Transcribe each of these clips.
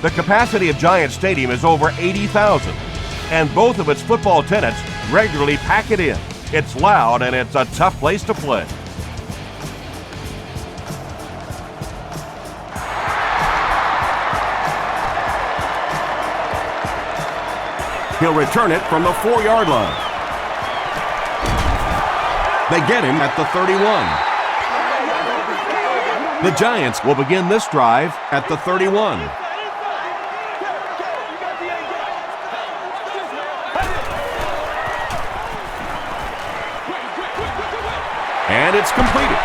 The capacity of Giant Stadium is over 80,000, and both of its football tenants regularly pack it in. It's loud and it's a tough place to play. He'll return it from the 4-yard line. They get him at the 31. The Giants will begin this drive at the 31. And it's completed.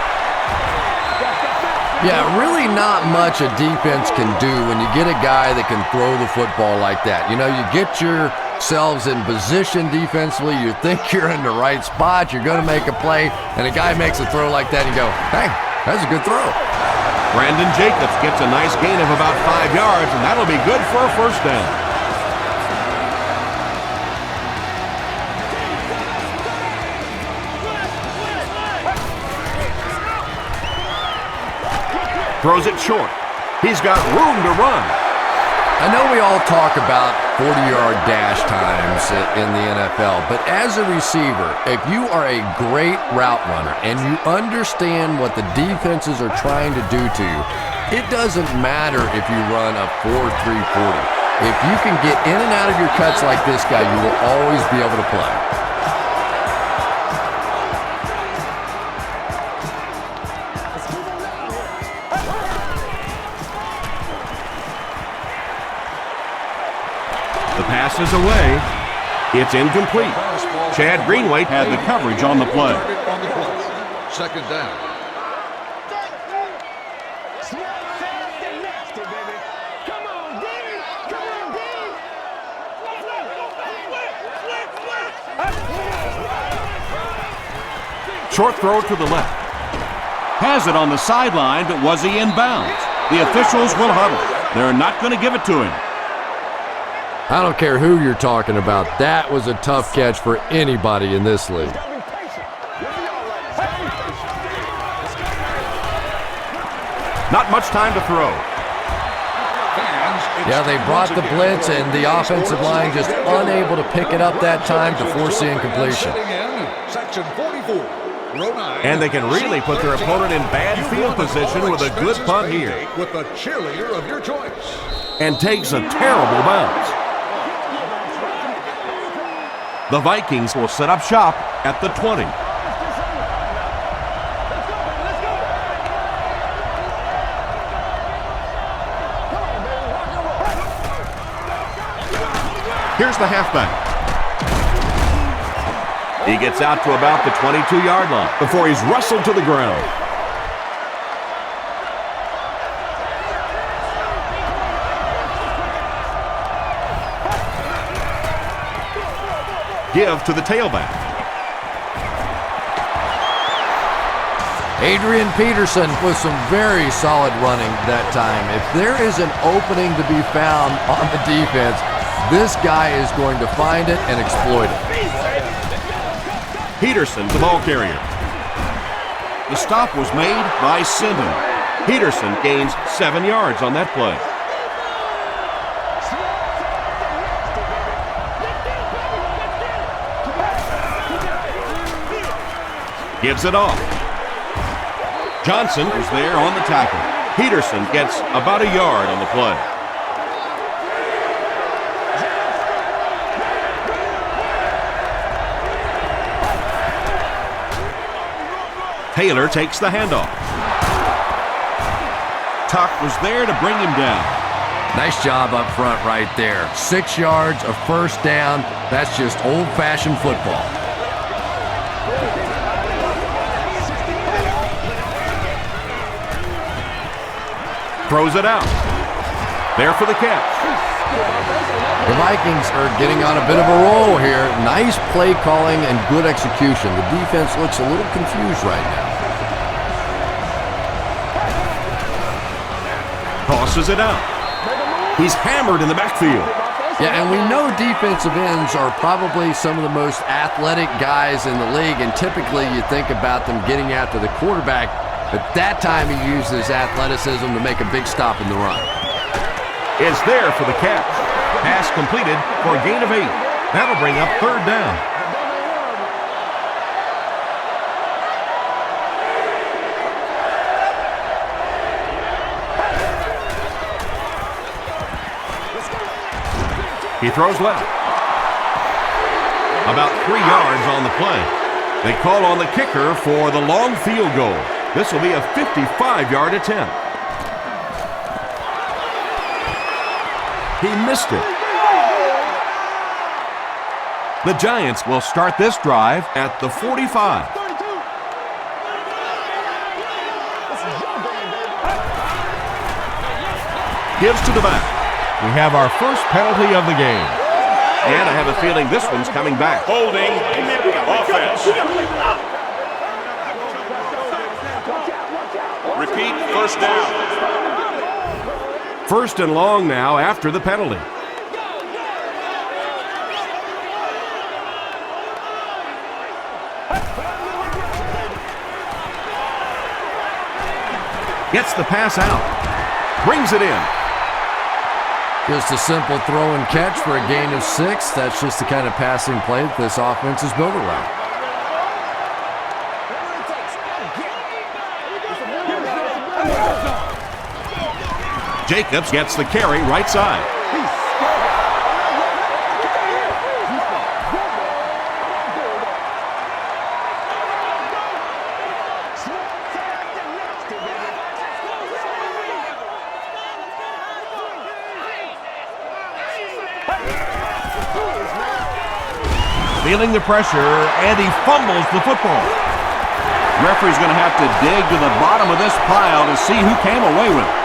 Yeah, really not much a defense can do when you get a guy that can throw the football like that. You know, you get yourselves in position defensively, you think you're in the right spot, you're going to make a play, and a guy makes a throw like that, and you go, hey, that's a good throw. Brandon Jacobs gets a nice gain of about 5 yards, and that'll be good for a first down. Throws it short. He's got room to run. I know we all talk about 40-yard dash times in the NFL, but as a receiver, if you are a great route runner and you understand what the defenses are trying to do to you, it doesn't matter if you run a 4.340. If you can get in and out of your cuts like this guy, you will always be able to play. Pass is away. It's incomplete. Chad Greenway had the coverage on the play. Second down. Short throw to the left. Has it on the sideline, but was he in bounds? The officials will huddle. They're not going to give it to him. I don't care who you're talking about. That was a tough catch for anybody in this league. Not much time to throw. Yeah, they brought the blitz, and the offensive line just unable to pick it up that time to force the incompletion. Section 44. And they can really put their opponent in bad field position with a good punt here. With the cheerleader of your choice. And takes a terrible bounce. The Vikings will set up shop at the 20. Here's the halfback. He gets out to about the 22-yard line before he's wrestled to the ground. Give to the tailback. Adrian Peterson with some very solid running that time. If there is an opening to be found on the defense, this guy is going to find it and exploit it. Peterson, the ball carrier. The stop was made by Simmons. Peterson gains 7 yards on that play. Gives it off. Johnson is there on the tackle. Peterson gets about a yard on the play. Taylor takes the handoff. Tuck was there to bring him down. Nice job up front right there. 6 yards, a first down. That's just old-fashioned football. Throws it out. There for the catch. The Vikings are getting on a bit of a roll here. Nice play calling and good execution. The defense looks a little confused right now. Tosses it out. He's hammered in the backfield. Yeah, and we know defensive ends are probably some of the most athletic guys in the league, and typically you think about them getting after the quarterback, but that time he used his athleticism to make a big stop in the run. is there for the catch. Pass completed for a gain of 8. That'll bring up third down. He throws left. About 3 yards on the play. They call on the kicker for the long field goal. This will be a 55-yard attempt. He missed it. The Giants will start this drive at the 45. Gives to the back. We have our first penalty of the game. And I have a feeling this one's coming back. Holding offense. Repeat, first down. First and long now after the penalty. Gets the pass out. Brings it in. Just a simple throw and catch for a gain of 6. That's just the kind of passing play that this offense is built around. Jacobs gets the carry right side. Feeling the pressure, and he fumbles the football. Referee's going to have to dig to the bottom of this pile to see who came away with it.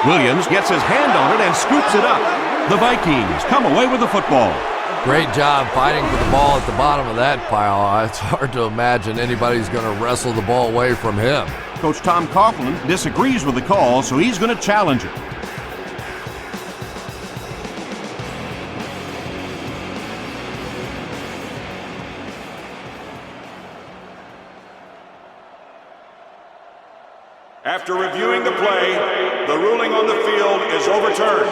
Williams gets his hand on it and scoops it up. The Vikings come away with the football. Great job fighting for the ball at the bottom of that pile. It's hard to imagine anybody's going to wrestle the ball away from him. Coach Tom Coughlin disagrees with the call, so he's going to challenge it. After reviewing the play, the ruling on the field is overturned.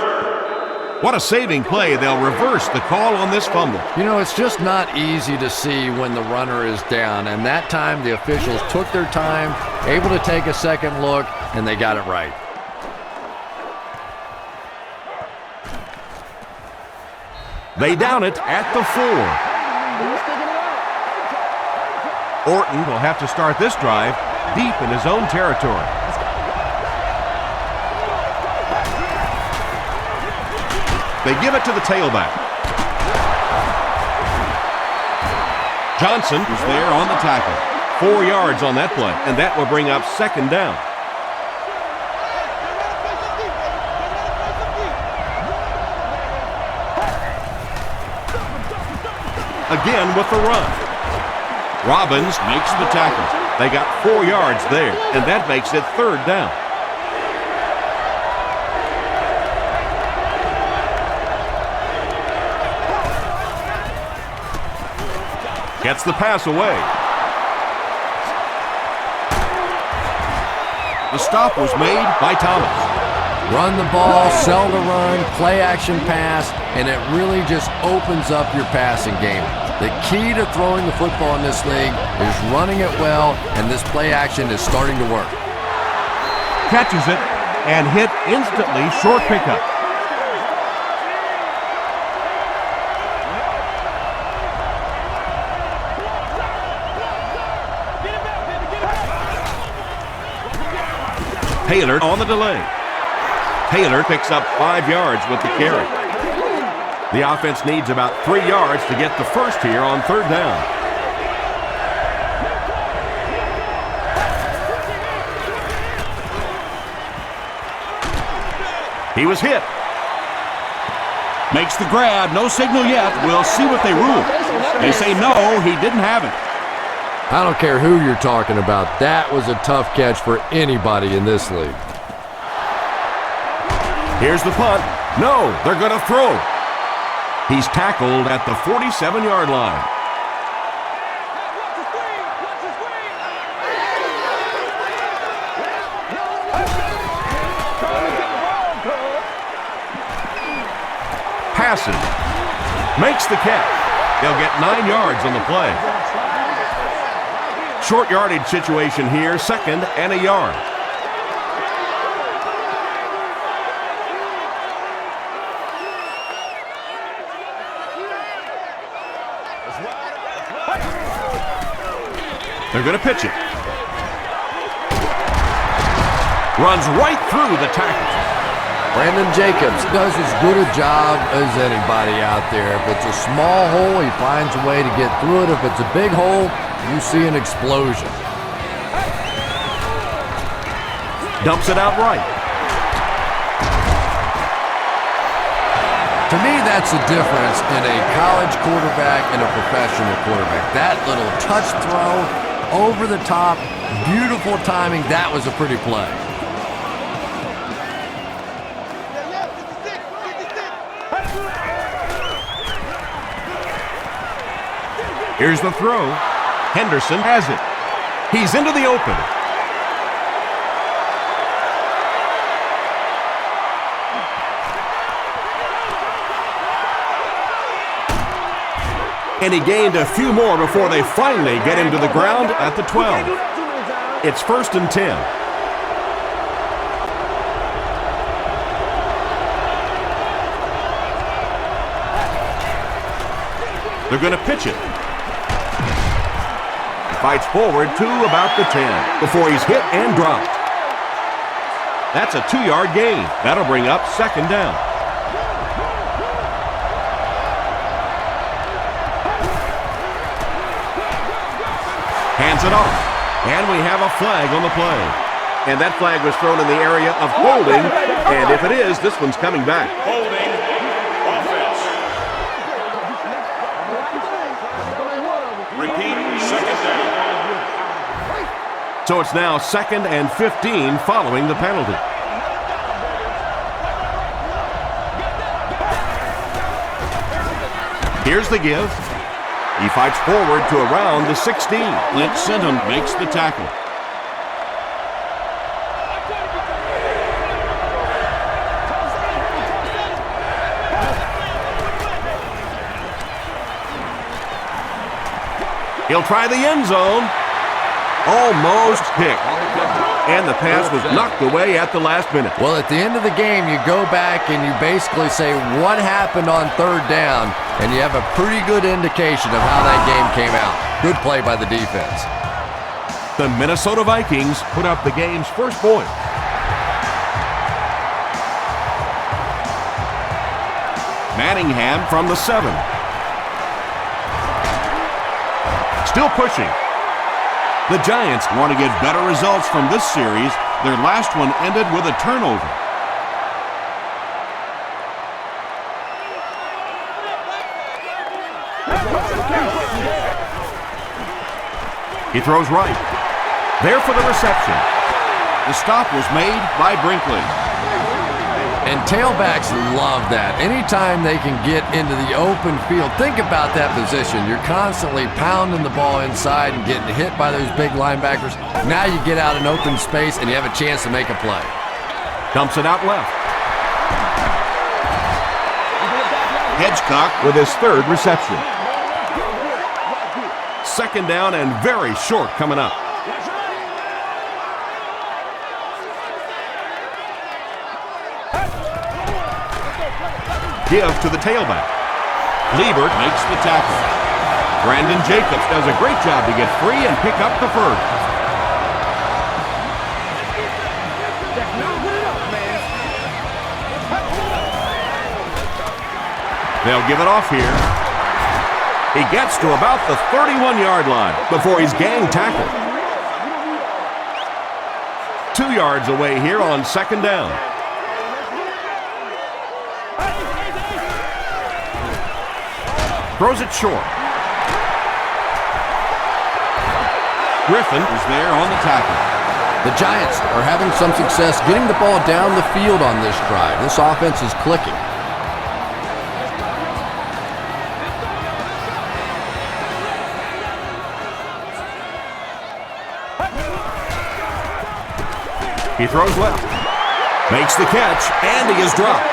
What a saving play. They'll reverse the call on this fumble. You know, it's just not easy to see when the runner is down, and that time the officials took their time, able to take a second look, and they got it right. They down it at the 4. Orton will have to start this drive deep in his own territory. They give it to the tailback. Johnson was there on the tackle. 4 yards on that play, and that will bring up second down. Again with the run. Robbins makes the tackle. They got 4 yards there, and that makes it third down. Gets the pass away. The stop was made by Thomas. Run the ball, sell the run, play action pass, and it really just opens up your passing game. The key to throwing the football in this league is running it well, and this play action is starting to work. Catches it and hit instantly, short pickup. Taylor on the delay. Taylor picks up 5 yards with the carry. The offense needs about 3 yards to get the first here on third down. He was hit. Makes the grab. No signal yet. We'll see what they rule. They say no, he didn't have it. I don't care who you're talking about. That was a tough catch for anybody in this league. Here's the punt. No, they're going to throw. He's tackled at the 47-yard line. passes. Makes the catch. They'll get 9 yards on the play. Short yardage situation here, 2nd and a yard. They're going to pitch it. Runs right through the tackle. Brandon Jacobs does as good a job as anybody out there. If it's a small hole, he finds a way to get through it. If it's a big hole, you see an explosion. Dumps it out right. To me, that's the difference in a college quarterback and a professional quarterback. That little touch throw over the top, beautiful timing. That was a pretty play. Here's the throw. Henderson has it. He's into the open. And he gained a few more before they finally get him to the ground at the 12. It's 1st and 10. They're going to pitch it. Fights forward to about the 10 before he's hit and dropped. That's a 2-yard gain. That'll bring up 2nd down. Hands it off. And we have a flag on the play. And that flag was thrown in the area of holding. And if it is, this one's coming back. Holding. Offense. Repeat. 2nd down. So it's now 2nd and 15 following the penalty. Here's the give. He fights forward to around the 16. Clint Sinton makes the tackle. He'll try the end zone. Almost picked. And the pass was knocked away at the last minute. Well, at the end of the game, you go back and you basically say what happened on 3rd down, and you have a pretty good indication of how that game came out. Good play by the defense. The Minnesota Vikings put up the game's first point. Manningham from the 7. Still pushing. The Giants want to get better results from this series. Their last one ended with a turnover. He throws right. There for the reception. The stop was made by Brinkley. And tailbacks love that. Anytime they can get into the open field, think about that position. You're constantly pounding the ball inside and getting hit by those big linebackers. Now you get out in open space and you have a chance to make a play. Dumps it out left. Hedgecock with his 3rd reception. 2nd down and very short coming up. Give to the tailback. Liebert makes the tackle. Brandon Jacobs does a great job to get free and pick up the 1st. They'll give it off here. He gets to about the 31-yard line before he's gang tackled. 2 yards away here on 2nd down. Throws it short. Griffin is there on the tackle. The Giants are having some success getting the ball down the field on this drive. This offense is clicking. He throws left. Makes the catch, and he is dropped.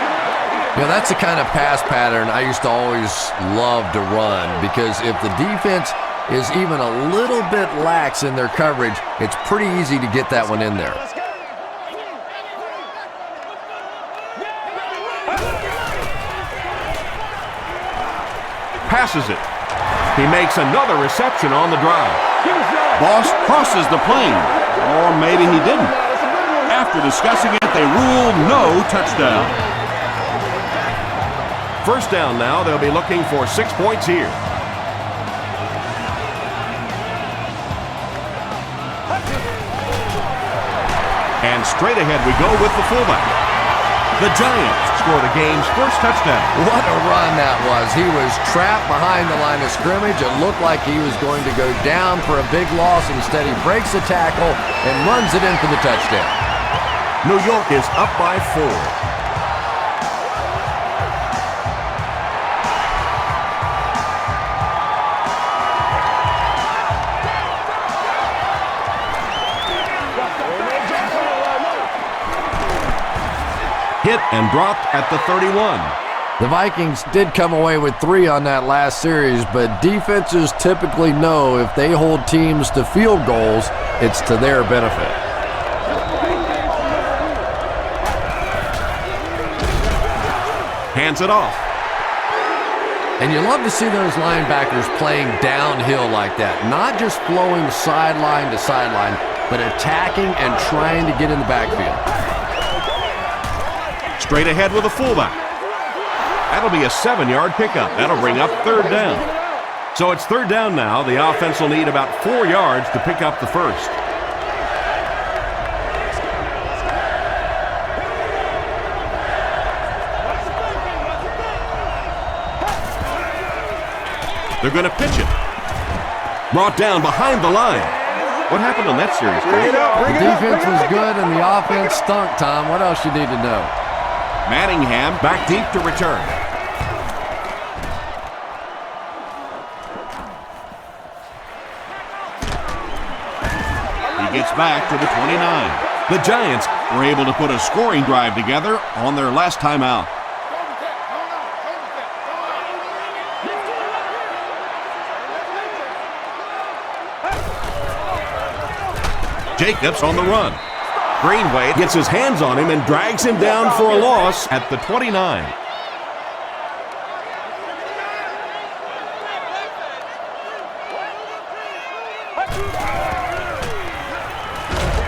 You know, that's the kind of pass pattern I used to always love to run, because if the defense is even a little bit lax in their coverage, it's pretty easy to get that one in there. Passes it. He makes another reception on the drive. Boss crosses the plane. Or maybe he didn't. After discussing it, they ruled no touchdown. First down now. They'll be looking for 6 points here. And straight ahead we go with the fullback. The Giants score the game's first touchdown. What a run that was. He was trapped behind the line of scrimmage. It looked like he was going to go down for a big loss. Instead, he breaks the tackle and runs it in for the touchdown. New York is up by 4. Hit and dropped at the 31. The Vikings did come away with 3 on that last series, but defenses typically know if they hold teams to field goals, it's to their benefit. Hands it off. And you love to see those linebackers playing downhill like that, not just flowing sideline to sideline, but attacking and trying to get in the backfield. Straight ahead with a fullback. That'll be a 7-yard pickup. That'll bring up third down. So it's third down now. The offense will need about 4 yards to pick up the first. They're going to pitch it. Brought down behind the line. What happened on that series? The defense was good and the offense stunk, Tom. What else you need to know? Manningham back deep to return. He gets back to the 29. The Giants were able to put a scoring drive together on their last time out. Jacobs on the run. Greenway gets his hands on him and drags him down for a loss at the 29.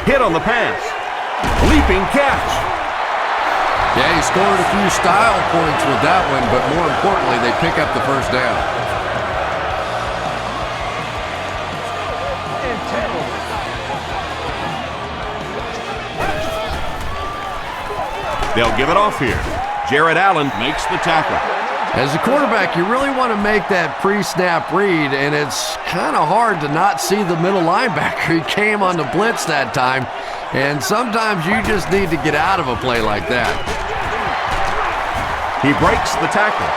Hit on the pass. Leaping catch. Yeah, he scored a few style points with that one, but more importantly, they pick up the first down. They'll give it off here. Jared Allen makes the tackle. As a quarterback, you really want to make that pre-snap read, and it's kind of hard to not see the middle linebacker. He came on the blitz that time, and sometimes you just need to get out of a play like that. He breaks the tackle.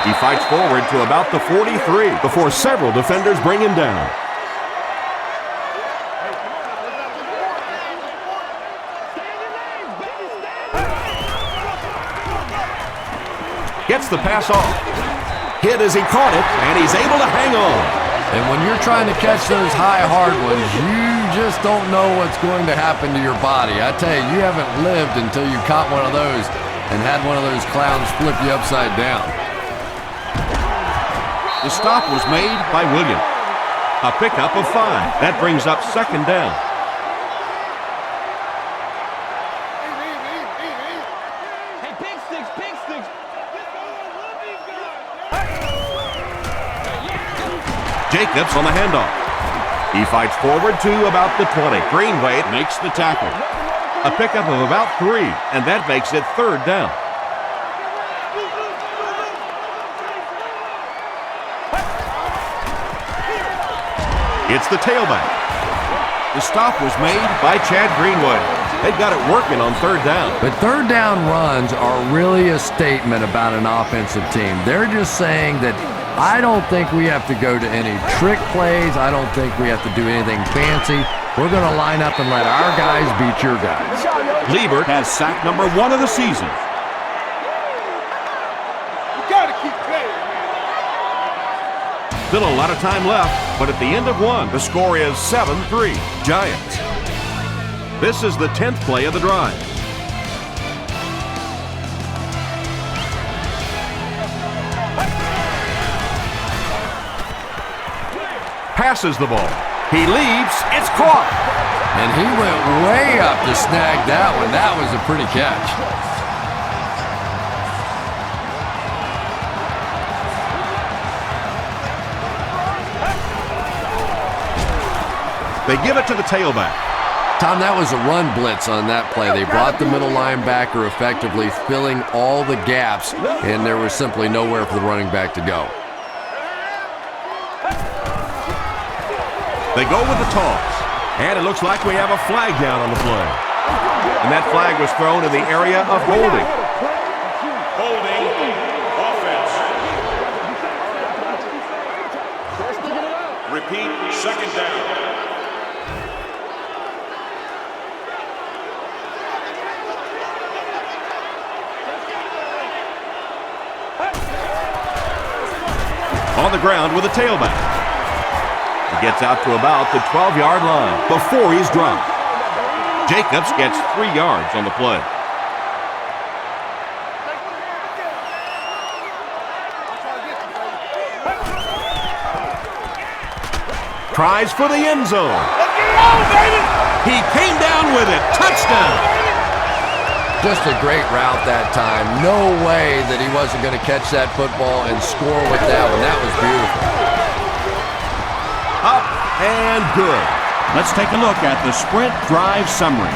He fights forward to about the 43 before several defenders bring him down. Gets the pass off. Hit as he caught it, and he's able to hang on. And when you're trying to catch those high, hard ones, you just don't know what's going to happen to your body. I tell you, you haven't lived until you caught one of those and had one of those clowns flip you upside down. The stop was made by Williams. A pickup of 5. That brings up second down. Jacobs on the handoff. He fights forward to about the 20. Greenway makes the tackle. A pickup of about 3, and that makes it third down. It's the tailback. The stop was made by Chad Greenway. They got it working on third down. But third down runs are really a statement about an offensive team. They're just saying that I don't think we have to go to any trick plays. I don't think we have to do anything fancy. We're going to line up and let our guys beat your guys. Liebert has sack number 1 of the season. Still a lot of time left, but at the end of one, the score is 7-3, Giants. This is the 10th play of the drive. Passes the ball. He leaps. It's caught. And he went way up to snag that one. That was a pretty catch. They give it to the tailback. Tom, that was a run blitz on that play. They brought the middle linebacker, effectively filling all the gaps, and there was simply nowhere for the running back to go. They go with the toss, and it looks like we have a flag down on the play. And that flag was thrown in the area of holding. Holding offense. Repeat, second down. On the ground with a tailback. He gets out to about the 12-yard line before he's dropped. Jacobs gets 3 yards on the play. Tries for the end zone. He came down with it. Touchdown. Just a great route that time. No way that he wasn't going to catch that football and score with that one. That was beautiful. Up and good. Let's take a look at the sprint drive summary.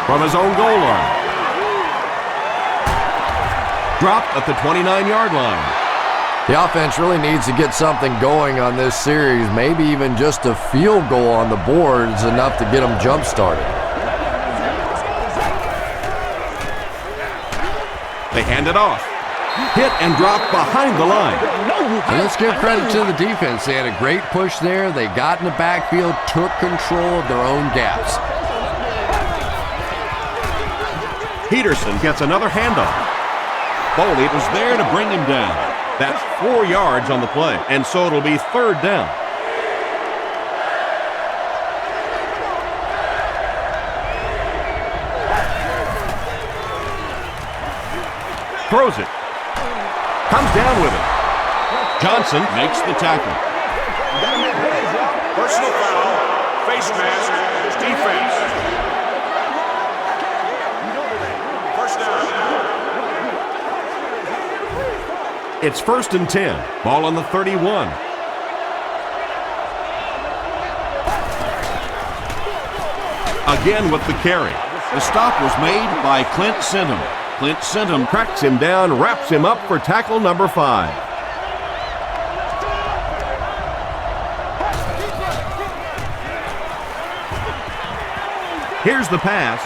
From his own goal line. Dropped at the 29-yard line. The offense really needs to get something going on this series. Maybe even just a field goal on the board is enough to get them jump-started. They hand it off. Hit and drop behind the line. And let's give credit to the defense. They had a great push there. They got in the backfield, took control of their own gaps. Peterson gets another handoff. Foley was there to bring him down. That's 4 yards on the play, and so it'll be third down. Throws it. Comes down with it. Johnson makes the tackle. Personal foul, face mask, defense. First down. It's 1st and 10. Ball on the 31. Again with the carry. The stop was made by Clint Sintum. Clint Sintum cracks him down, wraps him up for tackle number 5. Here's the pass.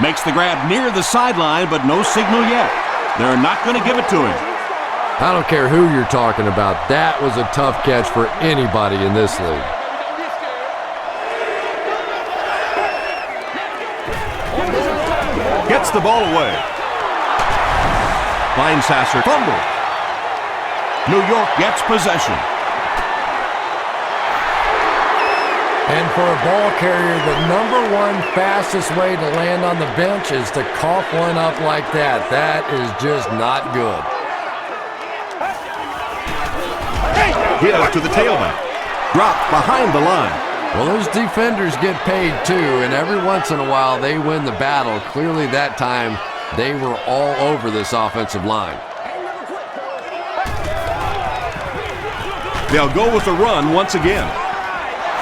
Makes the grab near the sideline, but no signal yet. They're not going to give it to him. I don't care who you're talking about. That was a tough catch for anybody in this league. Gets the ball away. Linesasser fumbles. New York gets possession. And for a ball carrier, the #1 fastest way to land on the bench is to cough one up like that. That is just not good. Give to the tailback. Dropped behind the line. Well, those defenders get paid too, and every once in a while they win the battle. Clearly that time they were all over this offensive line. They'll go with the run once again.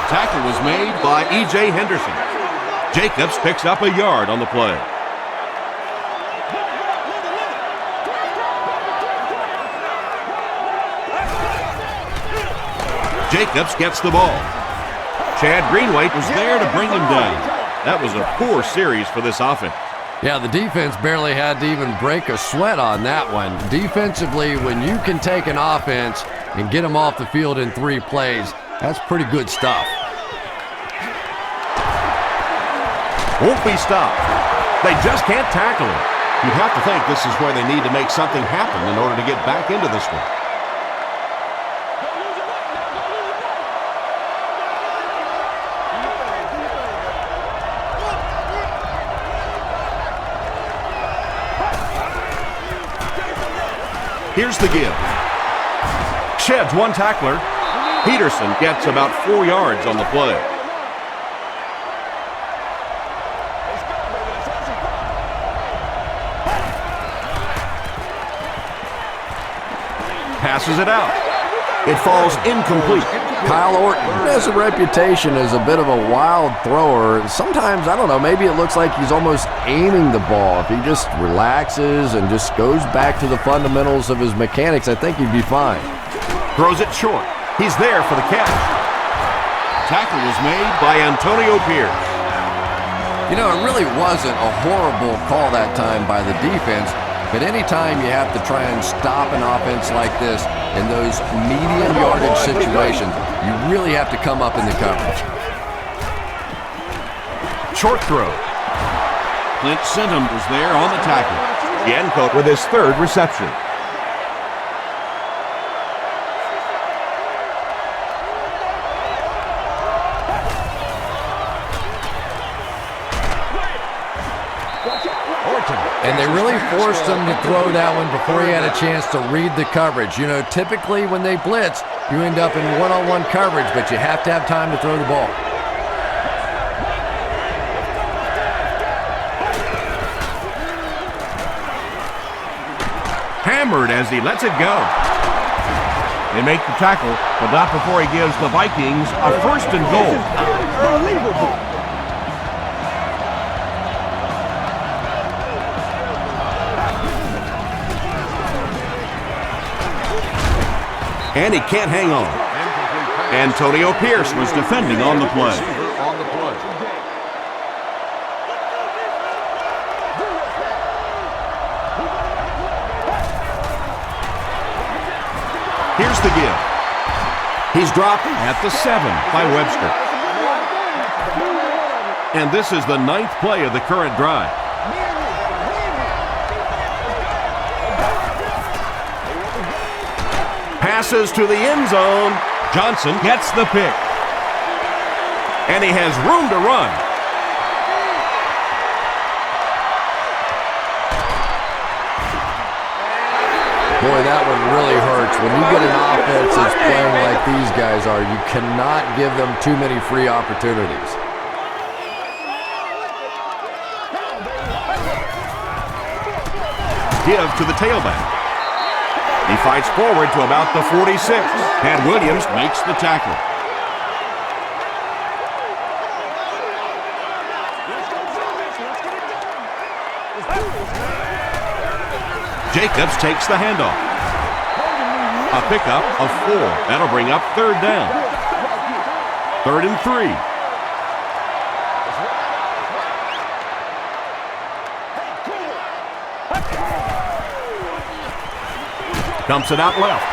Tackle was made by E.J. Henderson. Jacobs picks up a yard on the play. Jacobs gets the ball. Chad Greenway was there to bring him down. That was a poor series for this offense. Yeah, the defense barely had to even break a sweat on that one. Defensively, when you can take an offense and get them off the field in 3 plays, that's pretty good stuff. won't be stopped. They just can't tackle him. You'd have to think this is where they need to make something happen in order to get back into this one. Here's the give. Sheds one tackler. Peterson gets about 4 yards on the play. Passes it out. It falls incomplete. Kyle Orton has a reputation as a bit of a wild thrower. Sometimes, I don't know, maybe it looks like he's almost aiming the ball. If he just relaxes and just goes back to the fundamentals of his mechanics, I think he'd be fine. Throws it short. He's there for the catch. Tackle was made by Antonio Pierce. You know, it really wasn't a horrible call that time by the defense, but anytime you have to try and stop an offense like this in those medium yardage situations, you really have to come up in the coverage. Short throw. Clint Singham was there on the tackle. Yanko with his third reception. And they really forced him to throw that one before he had a chance to read the coverage. You know, typically when they blitz, you end up in one-on-one coverage, but you have to have time to throw the ball. Hammered as he lets it go. They make the tackle, but not before he gives the Vikings a 1st and goal. Unbelievable. And he can't hang on. Antonio Pierce was defending on the play. Here's the give. He's dropped at the 7 by Webster. And this is the 9th play of the current drive. Passes to the end zone. Johnson gets the pick. And he has room to run. Boy, that one really hurts. When you get an offense that's playing like these guys are, you cannot give them too many free opportunities. Give to the tailback. He fights forward to about the 46. And Williams makes the tackle. Jacobs takes the handoff. A pickup of 4. That'll bring up 3rd down. 3rd and 3. Dumps it out left.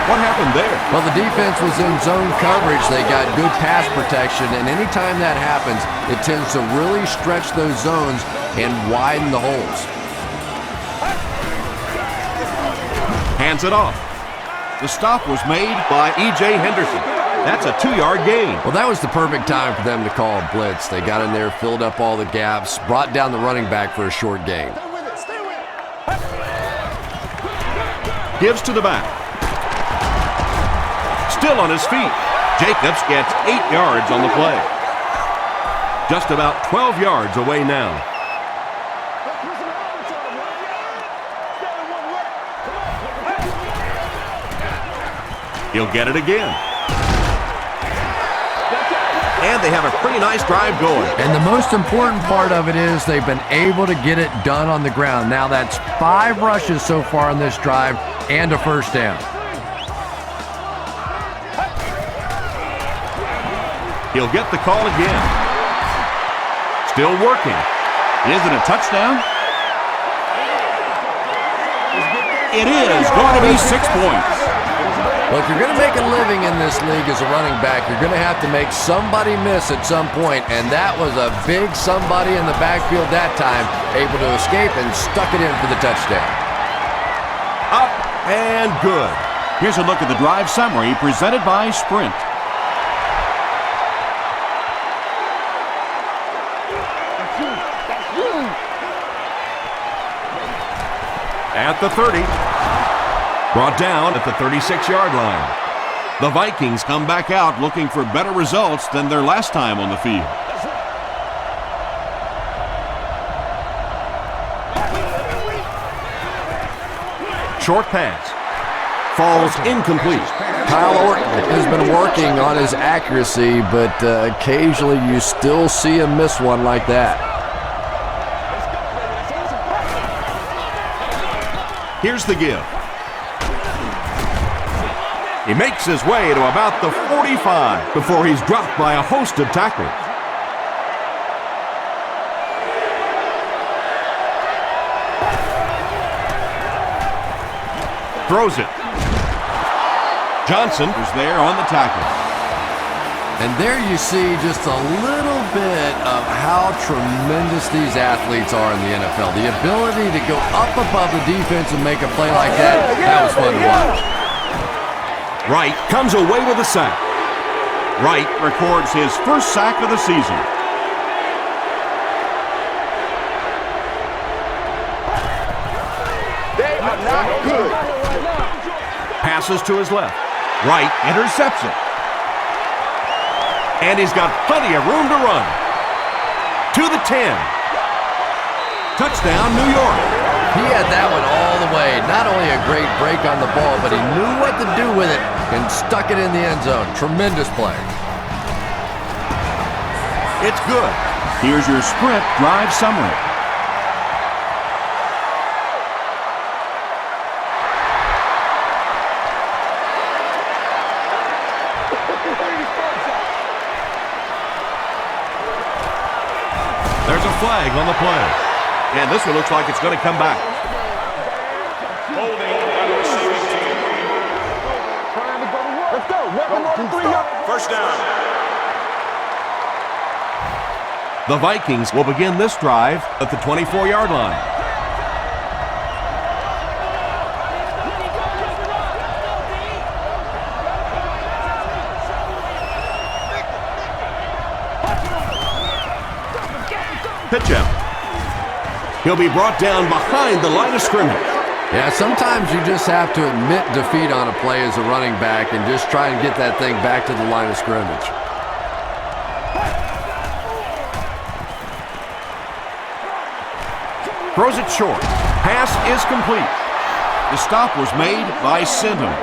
What happened there? Well, the defense was in zone coverage. They got good pass protection, and anytime that happens, it tends to really stretch those zones and widen the holes. Hands it off. The stop was made by E.J. Henderson. That's a 2-yard gain. Well, that was the perfect time for them to call a blitz. They got in there, filled up all the gaps, brought down the running back for a short gain. Gives to the back. Still on his feet. Jacobs gets 8 yards on the play. Just about 12 yards away now. He'll get it again. And they have a pretty nice drive going. And the most important part of it is they've been able to get it done on the ground. Now that's 5 rushes so far on this drive and a 1st down. He'll get the call again. Still working. Is it a touchdown? It is going to be 6 points. Well, if you're going to make a living in this league as a running back, you're going to have to make somebody miss at some point, and that was a big somebody in the backfield that time, able to escape and stuck it in for the touchdown. Up and good. Here's a look at the drive summary presented by Sprint. At the 30. Brought down at the 36-yard line. The Vikings come back out looking for better results than their last time on the field. Short pass. Falls incomplete. Kyle Orton has been working on his accuracy, but occasionally you still see him miss one like that. Here's the give. He makes his way to about the 45 before he's dropped by a host of tacklers. Throws it. Johnson is there on the tackle. And there you see just a little bit of how tremendous these athletes are in the NFL. The ability to go up above the defense and make a play like that was fun to watch. Wright comes away with a sack. Wright records his first sack of the season. They are not good. Passes to his left. Wright intercepts it. And he's got plenty of room to run. To the 10. Touchdown, New York. He had that one all the way. Not only a great break on the ball, but he knew what to do with it and stuck it in the end zone. Tremendous play. It's good. Here's your Sprint drive summary. There's a flag on the play. And this one looks like it's going to come back. Holding on the receiving team. Let's go. First down. The Vikings will begin this drive at the 24-yard line. Pitch out. He'll be brought down behind the line of scrimmage. Yeah, sometimes you just have to admit defeat on a play as a running back and just try and get that thing back to the line of scrimmage. Throws it short. Pass is complete. The stop was made by Sinton.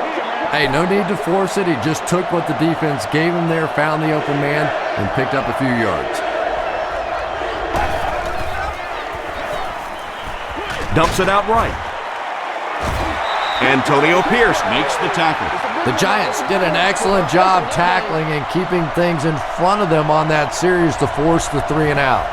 Hey, no need to force it. He just took what the defense gave him there, found the open man, and picked up a few yards. Dumps it out right. Antonio Pierce makes the tackle. The Giants did an excellent job tackling and keeping things in front of them on that series to force the 3 and out.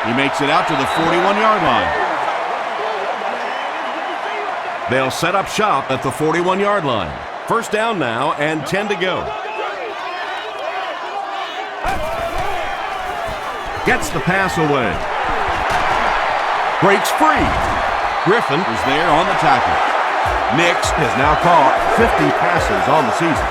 He makes it out to the 41-yard line. They'll set up shop at the 41-yard line. First down now and 10 to go. Gets the pass away. Breaks free. Griffin is there on the tackle. Nix has now caught 50 passes on the season.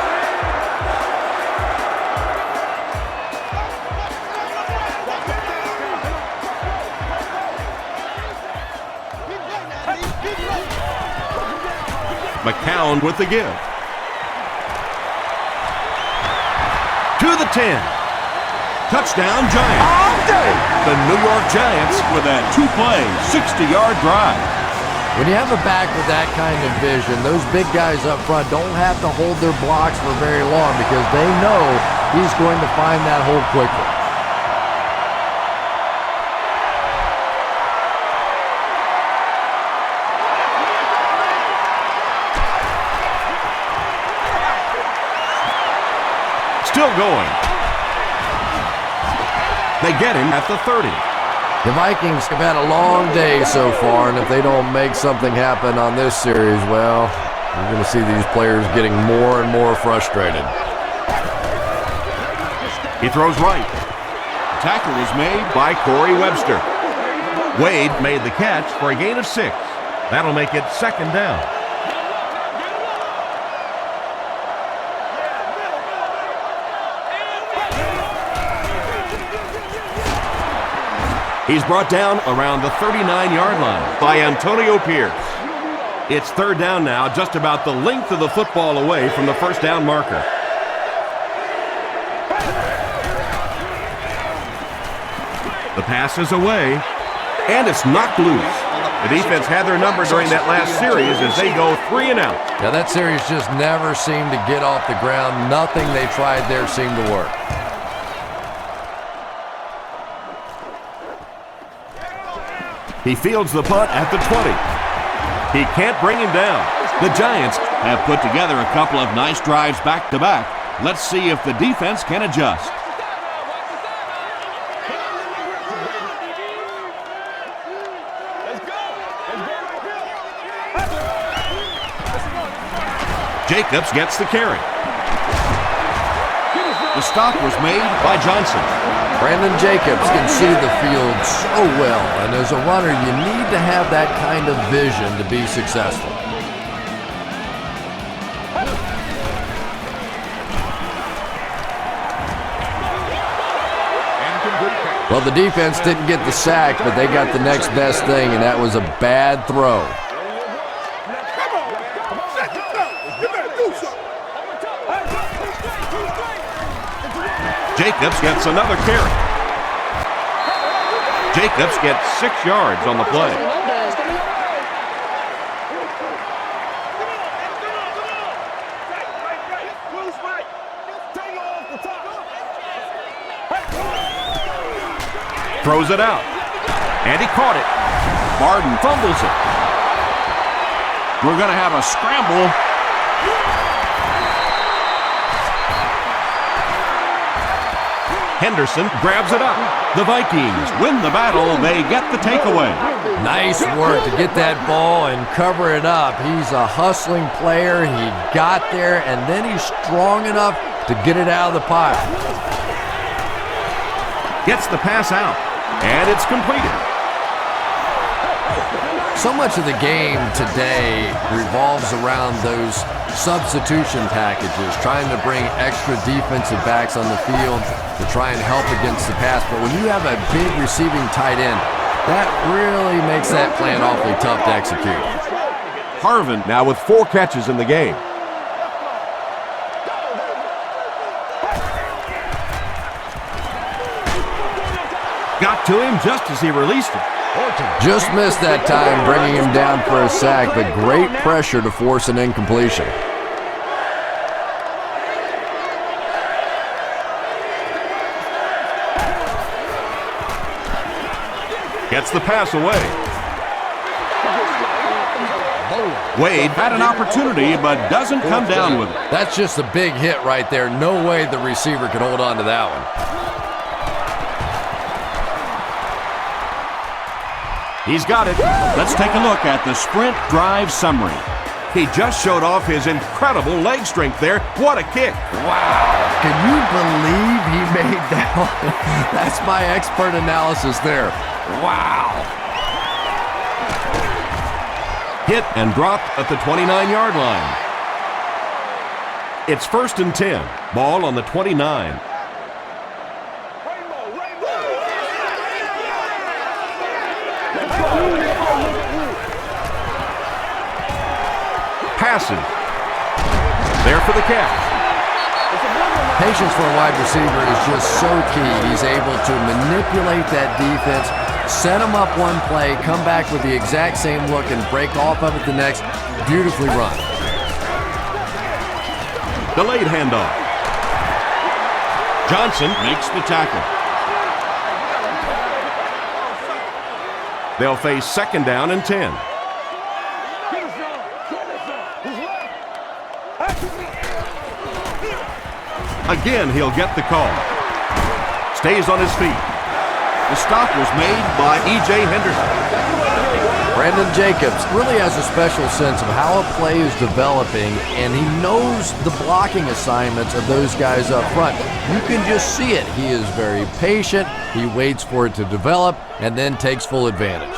McCown with the give. To the 10. Touchdown, Giants. All day. The New York Giants with a 2-play, 60-yard drive. When you have a back with that kind of vision, those big guys up front don't have to hold their blocks for very long because they know he's going to find that hole quickly. Still going. They get him at the 30. The Vikings have had a long day so far, and if they don't make something happen on this series, well, you're going to see these players getting more and more frustrated. He throws right. The tackle was made by Corey Webster. Wade made the catch for a gain of 6. That'll make it 2nd down. He's brought down around the 39-yard line by Antonio Pierce. It's 3rd down now, just about the length of the football away from the 1st down marker. The pass is away, and it's knocked loose. The defense had their number during that last series as they go 3 and out. Now that series just never seemed to get off the ground. Nothing they tried there seemed to work. He fields the punt at the 20. He can't bring him down. The Giants have put together a couple of nice drives back-to-back. Let's see if the defense can adjust. Jacobs gets the carry. The stop was made by Johnson. Brandon Jacobs can see the field so well, and as a runner, you need to have that kind of vision to be successful. Well, the defense didn't get the sack, but they got the next best thing, and that was a bad throw. Jacobs gets another carry. Jacobs gets 6 yards on the play. Throws it out. And he caught it. Barden fumbles it. We're going to have a scramble. Henderson grabs it up. The Vikings win the battle. They get the takeaway. Nice work to get that ball and cover it up. He's a hustling player. He got there, and then he's strong enough to get it out of the pile. Gets the pass out, and it's completed. So much of the game today revolves around those substitution packages, trying to bring extra defensive backs on the field to try and help against the pass. But when you have a big receiving tight end, that really makes that plan awfully tough to execute. Harvin now with 4 catches in the game. Got to him just as he released it. Just missed that time, bringing him down for a sack, but great pressure to force an incompletion. Gets the pass away. Wade had an opportunity, but doesn't come down with it. That's just a big hit right there. No way the receiver could hold on to that one. He's got it. Let's take a look at the sprint drive summary. He just showed off his incredible leg strength there. What a kick. Wow. Can you believe he made that one? That's my expert analysis there. Wow. Hit and dropped at the 29-yard line. It's 1st and 10. Ball on the 29. Passing. There for the catch. Patience for a wide receiver is just so key. He's able to manipulate that defense, set them up one play, come back with the exact same look, and break off of it the next. Beautifully run. Delayed handoff. Johnson makes the tackle. They'll face 2nd down and 10. Again, he'll get the call. Stays on his feet. The stop was made by E.J. Henderson. Brandon Jacobs really has a special sense of how a play is developing, and he knows the blocking assignments of those guys up front. You can just see it. He is very patient. He waits for it to develop and then takes full advantage.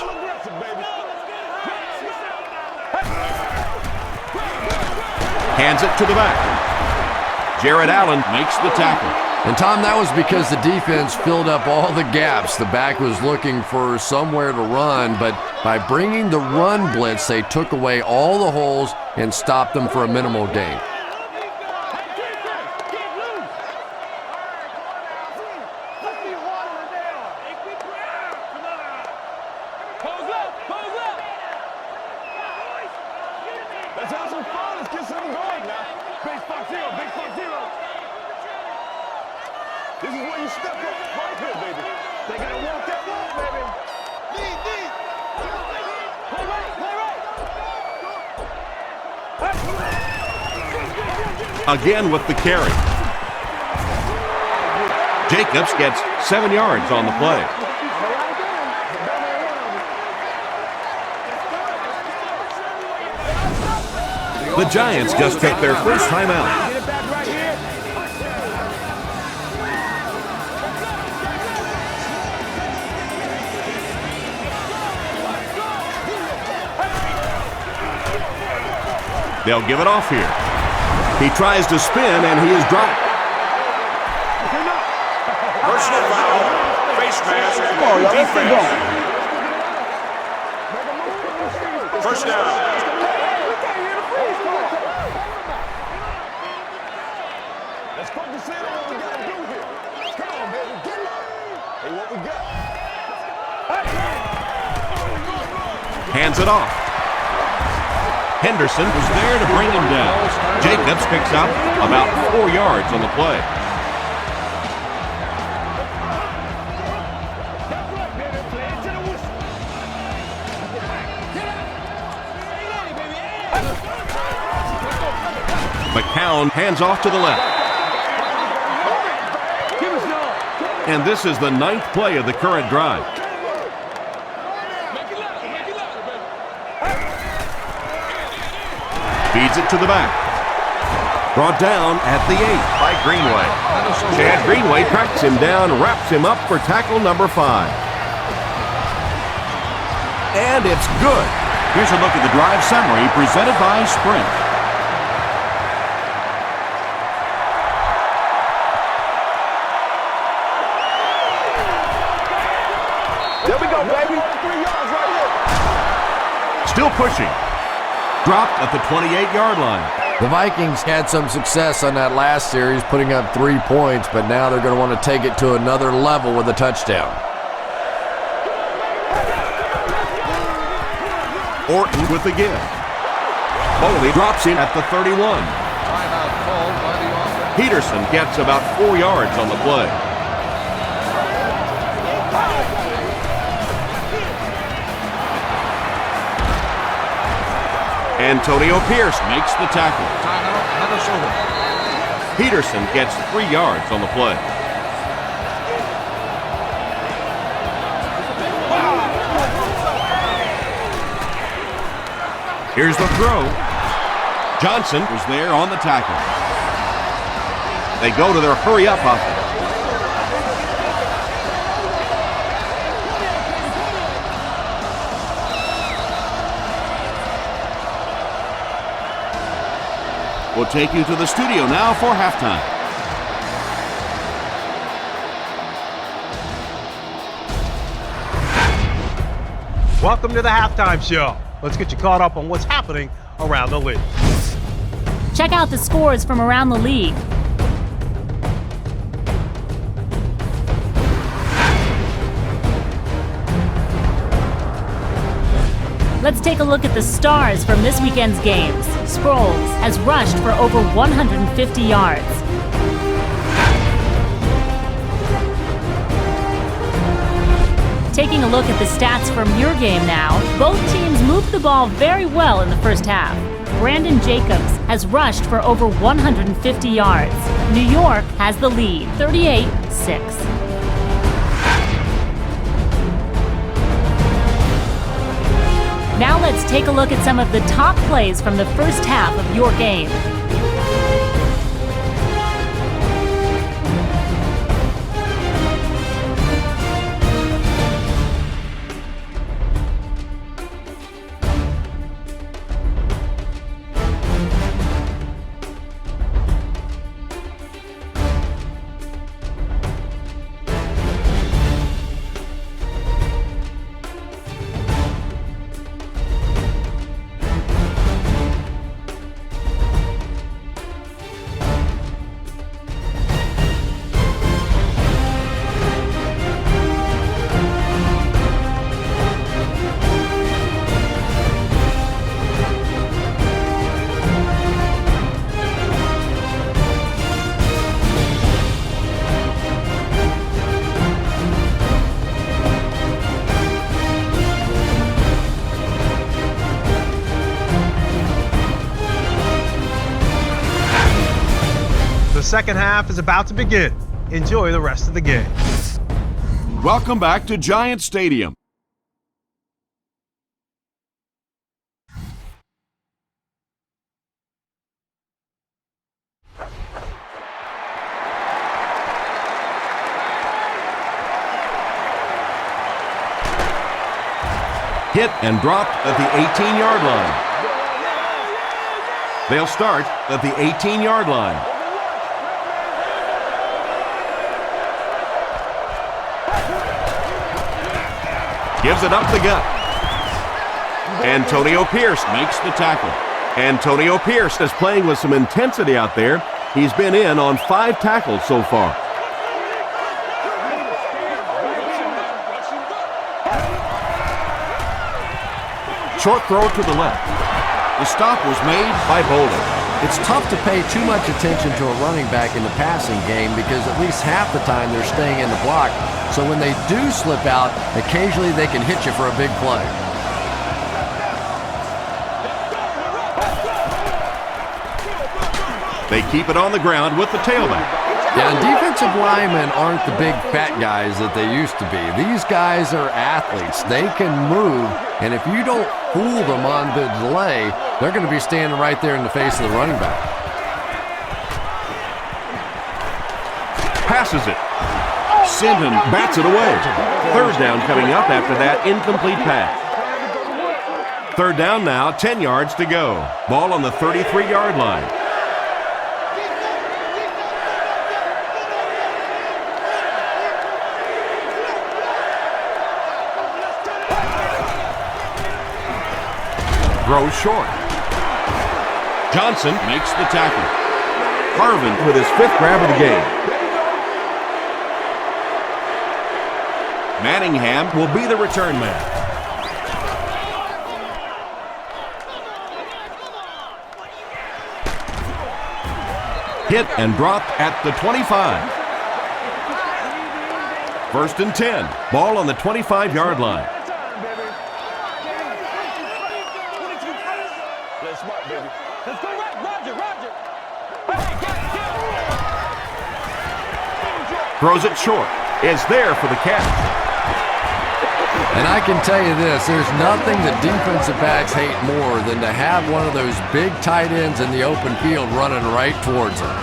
Hands it to the back. Jared Allen makes the tackle. And Tom, that was because the defense filled up all the gaps. The back was looking for somewhere to run, but by bringing the run blitz, they took away all the holes and stopped them for a minimal gain. Let's have some fun. Let's get something going now. Big fuck zero, big fuck zero. This is where you step up right here, baby. They gotta walk that walk, baby. Deep, deep. Play right, Again with the carry. Jacobs gets 7 yards on the play. The Giants just took their first time out. Get it back right here. They'll give it off here. He tries to spin and he is dropped. Personal foul. Face mask. Come on, y'all, let's get going. First down. Let's focus in on what we gotta do here. Come on, baby. Get it. Hey, what we got? Hands it off. Henderson was there to bring him down. Jacobs picks up about 4 yards on the play. McCown hands off to the left. And this is the 9th play of the current drive. Feeds it to the back. Brought down at the 8 by Greenway. Chad Greenway tracks him down, wraps him up for tackle number 5. And it's good. Here's a look at the drive summary presented by Sprint. There we go, baby. 3 yards right here. Still pushing. Dropped at the 28-yard line. The Vikings had some success on that last series, putting up 3 points, but now they're going to want to take it to another level with a touchdown. Orton with the give. Foley drops in at the 31. Timeout called by the offense. Peterson gets about 4 yards on the play. Antonio Pierce makes the tackle. Timeout, Minnesota. Peterson gets 3 yards on the play. Here's the throw. Johnson was there on the tackle. They go to their hurry-up offense. We'll take you to the studio now for halftime. Welcome to the Halftime Show. Let's get you caught up on what's happening around the league. Check out the scores from around the league. Let's take a look at the stars from this weekend's games. Sproles has rushed for over 150 yards. Taking a look at the stats from your game now, both teams moved the ball very well in the first half. Brandon Jacobs has rushed for over 150 yards. New York has the lead, 38-6. Now let's take a look at some of the top plays from the first half of your game. The second half is about to begin. Enjoy the rest of the game. Welcome back to Giant Stadium. Hit and dropped at the 18-yard line. They'll start at the 18-yard line. Gives it up the gut. Antonio Pierce makes the tackle. Antonio Pierce is playing with some intensity out there. He's been in on 5 tackles so far. Short throw to the left. The stop was made by Bolden. It's tough to pay too much attention to a running back in the passing game because at least half the time they're staying in the block. So when they do slip out, occasionally they can hit you for a big play. They keep it on the ground with the tailback. Yeah, and defensive linemen aren't the big fat guys that they used to be. These guys are athletes. They can move, and if you don't fool them on the delay, they're going to be standing right there in the face of the running back. Passes it. Sinton bats it away. Third down coming up after that incomplete pass. Third down now, 10 yards to go. Ball on the 33-yard line. Throws short. Johnson makes the tackle. Harvin with his 5th grab of the game. Manningham will be the return man. Hit and dropped at the 25. First and 10. Ball on the 25-yard line. Let's go, Roger. Throws it short. Is there for the catch. And I can tell you this, there's nothing that defensive backs hate more than to have one of those big tight ends in the open field running right towards them.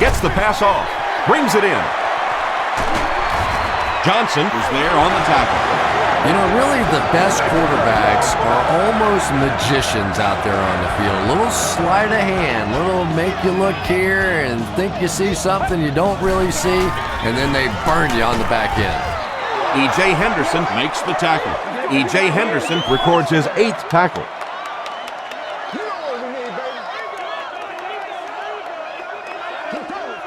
Gets the pass off. Brings it in. Johnson was there on the tackle. You know, really the best quarterbacks are almost magicians out there on the field. A little sleight of hand, a little make you look here and think you see something you don't really see, and then they burn you on the back end. E.J. Henderson makes the tackle. E.J. Henderson records his 8th tackle. You know what we need, baby. Keep going.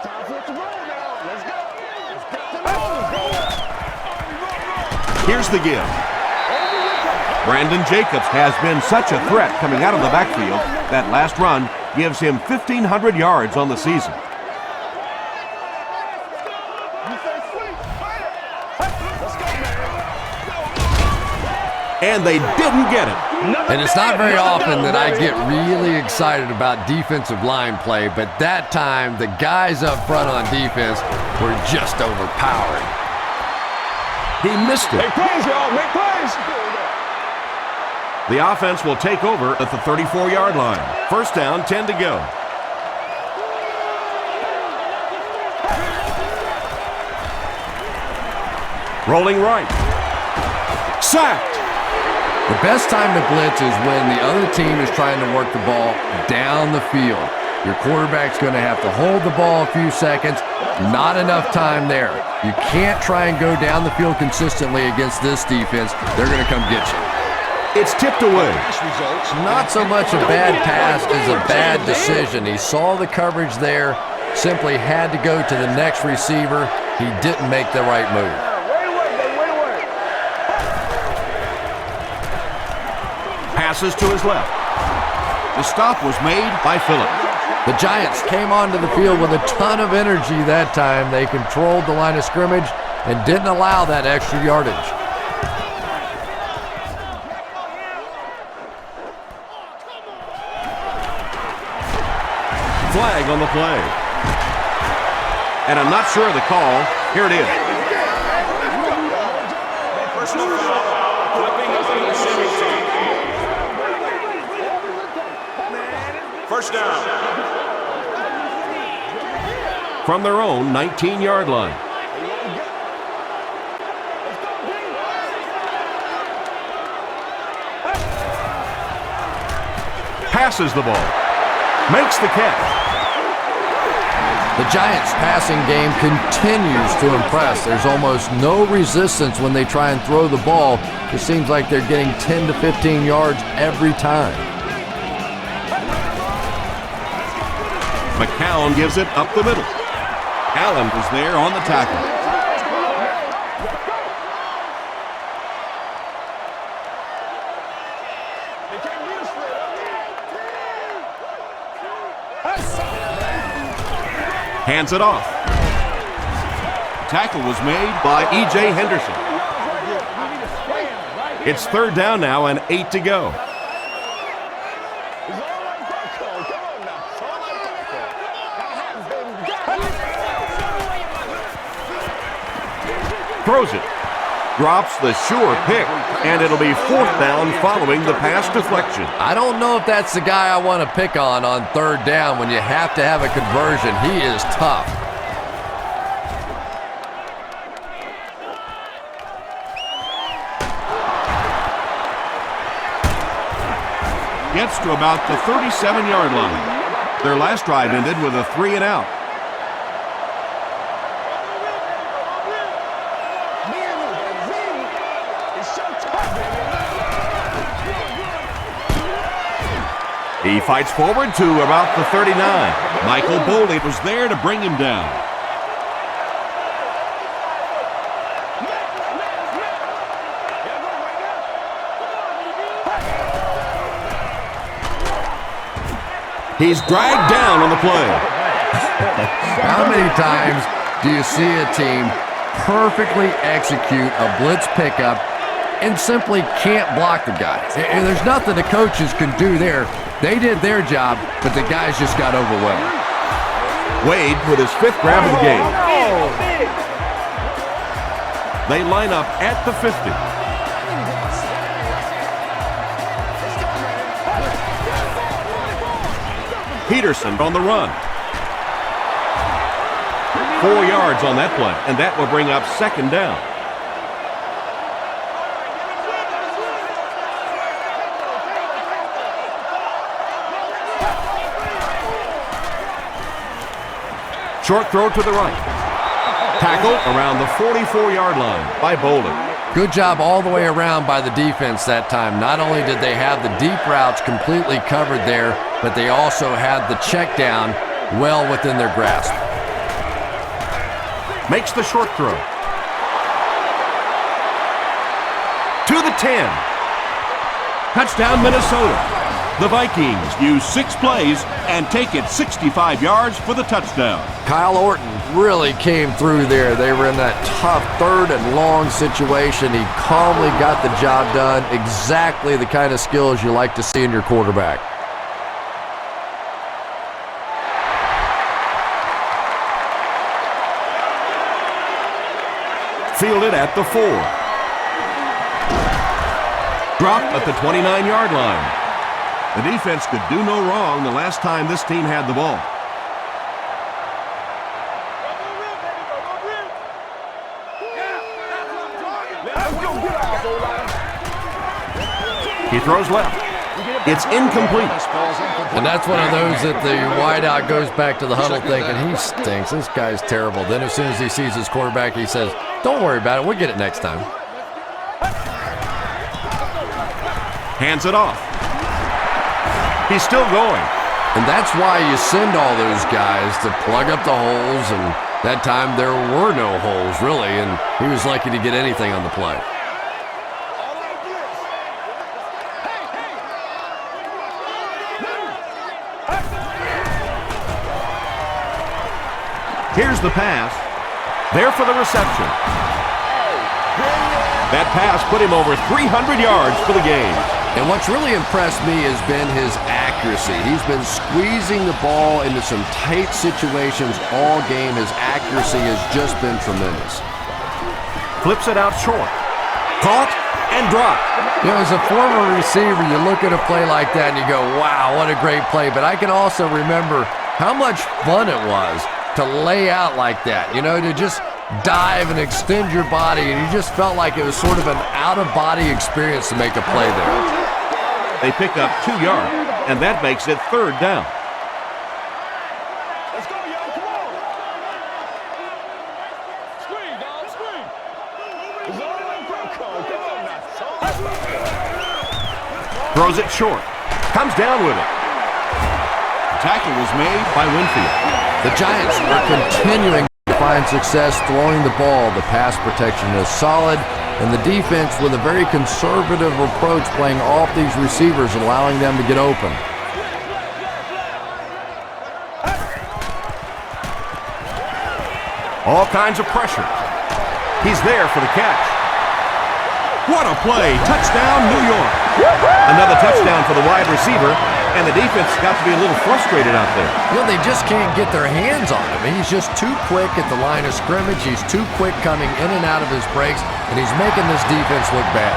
Time for it to roll now. Let's go. Let's get the roll. Here's the give. Brandon Jacobs has been such a threat coming out of the backfield. That last run gives him 1,500 yards on the season. And they didn't get it. And it's not very often that I get really excited about defensive line play, but that time the guys up front on defense were just overpowered. He missed it. Make plays, y'all. Make plays. The offense will take over at the 34-yard line. First down, 10 to go. Rolling right. Sacked. The best time to blitz is when the other team is trying to work the ball down the field. Your quarterback's going to have to hold the ball a few seconds. Not enough time there. You can't try and go down the field consistently against this defense. They're going to come get you. It's tipped away. Not so much a bad pass as a bad decision. He saw the coverage there, simply had to go to the next receiver. He didn't make the right move. Passes to his left. The stop was made by Phillips. The Giants came onto the field with a ton of energy that time. They controlled the line of scrimmage and didn't allow that extra yardage. Flag on the play. And I'm not sure of the call. Here it is. Personal foul. Flipping of the receiving team. First down. From their own 19-yard line. Passes the ball. Makes the catch. The Giants' passing game continues to impress. There's almost no resistance when they try and throw the ball. It seems like they're getting 10 to 15 yards every time. McCown gives it up the middle. Allen was there on the tackle. Hands it off. Tackle was made by E.J. Henderson. It's third down now and 8 to go. Throws it. Drops the sure pick, and it'll be fourth down following the pass deflection. I don't know if that's the guy I want to pick on third down when you have to have a conversion. He is tough. Gets to about the 37-yard line. Their last drive ended with a 3-and-out. He fights forward to about the 39. Michael Boley was there to bring him down. He's dragged down on the play. How many times do you see a team perfectly execute a blitz pickup and simply can't block the guy? And there's nothing the coaches can do there. They did their job, but the guys just got overwhelmed. Wade with his 5th grab of the game. They line up at the 50. Peterson on the run. 4 yards on that play, and that will bring up second down. Short throw to the right. Tackle around the 44-yard line by Bolden. Good job all the way around by the defense that time. Not only did they have the deep routes completely covered there, but they also had the check down well within their grasp. Makes the short throw. To the 10. Touchdown, Minnesota. The Vikings use 6 plays and take it 65 yards for the touchdown. Kyle Orton really came through there. They were in that tough 3rd and long situation. He calmly got the job done. Exactly the kind of skills you like to see in your quarterback. Fielded at the 4. Dropped at the 29-yard line. The defense could do no wrong the last time this team had the ball. He throws left. It's incomplete. And that's one of those that the wideout goes back to the huddle thinking, he stinks. This guy's terrible. Then as soon as he sees his quarterback, he says, don't worry about it. We'll get it next time. Hands it off. He's still going. And that's why you send all those guys to plug up the holes. And that time there were no holes, really. And he was lucky to get anything on the play. Here's the pass. There for the reception. That pass put him over 300 yards for the game. And what's really impressed me has been his accuracy. He's been squeezing the ball into some tight situations all game. His accuracy has just been tremendous. Flips it out short. Caught and dropped. You know, as a former receiver, you look at a play like that and you go, wow, what a great play. But I can also remember how much fun it was to lay out like that, you know, to just dive and extend your body, and you just felt like it was sort of an out-of-body experience to make a play there. They pick up 2 yards, and that makes it 3rd down. Let's go, y'all. Come on. Screen, dog. Screen. It's all the way from Throws it short. Comes down with it. Tackle was made by Winfield. The Giants are continuing to find success throwing the ball. The pass protection is solid, and the defense with a very conservative approach playing off these receivers, allowing them to get open. All kinds of pressure. He's there for the catch. What a play. Touchdown, New York. Another touchdown for the wide receiver, and the defense got to be a little frustrated out there. You know, they just can't get their hands on him. He's just too quick at the line of scrimmage. He's too quick coming in and out of his breaks, and he's making this defense look bad.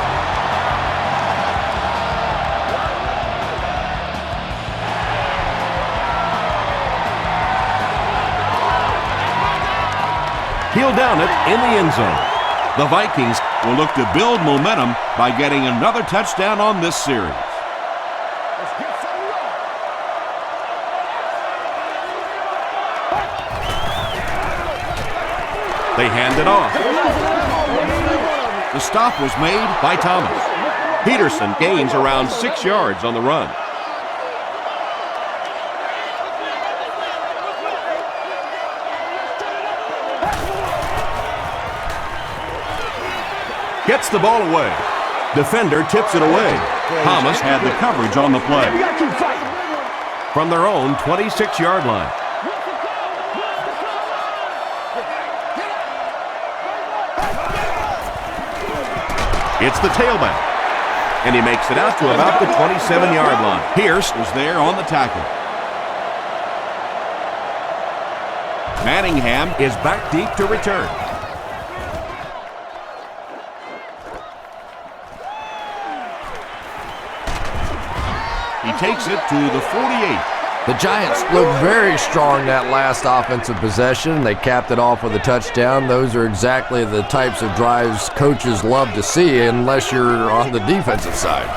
He'll down it in the end zone. The Vikings will look to build momentum by getting another touchdown on this series. They hand it off. The stop was made by Thomas. Peterson gains around 6 yards on the run. Gets the ball away. Defender tips it away. Thomas had the coverage on the play. From their own 26-yard line. It's the tailback. And he makes it out to about the 27-yard line. Pierce was there on the tackle. Manningham is back deep to return. He takes it to the 48. The Giants looked very strong that last offensive possession. They capped it off with a touchdown. Those are exactly the types of drives coaches love to see unless you're on the defensive side.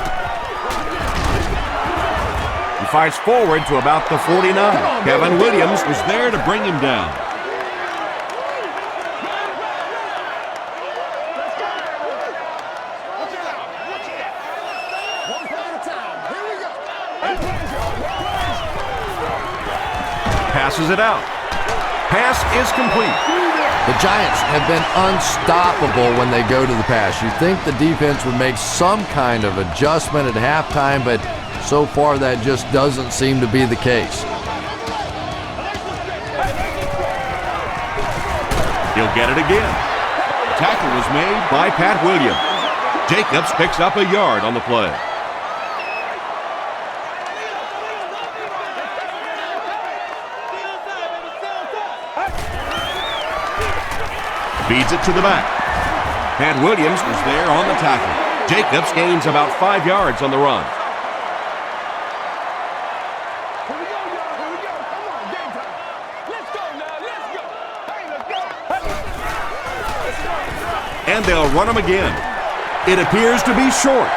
He fights forward to about the 49. Kevin Williams was there to bring him down. Passes it out. Pass is complete. The Giants have been unstoppable when they go to the pass. You think the defense would make some kind of adjustment at halftime, but So far, that just doesn't seem to be the case. He'll get it again. Tackle was made by Pat Williams. Jacobs picks up a yard on the play. Feeds it to the back. Pat Williams was there on the tackle. Jacobs gains about 5 yards on the run. Here we go, y'all. Here we go. Come on, game time. Let's go now. Let's go. Hey, let's go. And they'll run him again. It appears to be short.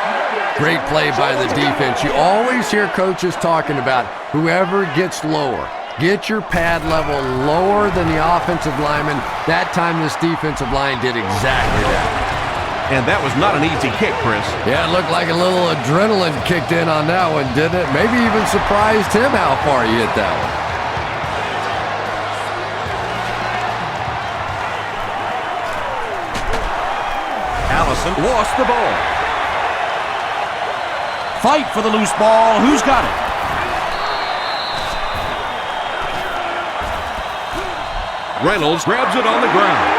Great play by the defense. You always hear coaches talking about whoever gets lower. Get your pad level lower than the offensive lineman. That time this defensive line did exactly that. And that was not an easy kick, Chris. Yeah, it looked like a little adrenaline kicked in on that one, didn't it? Maybe even surprised him how far he hit that one. Allison lost the ball. Fight for the loose ball. Who's got it? Reynolds grabs it on the ground.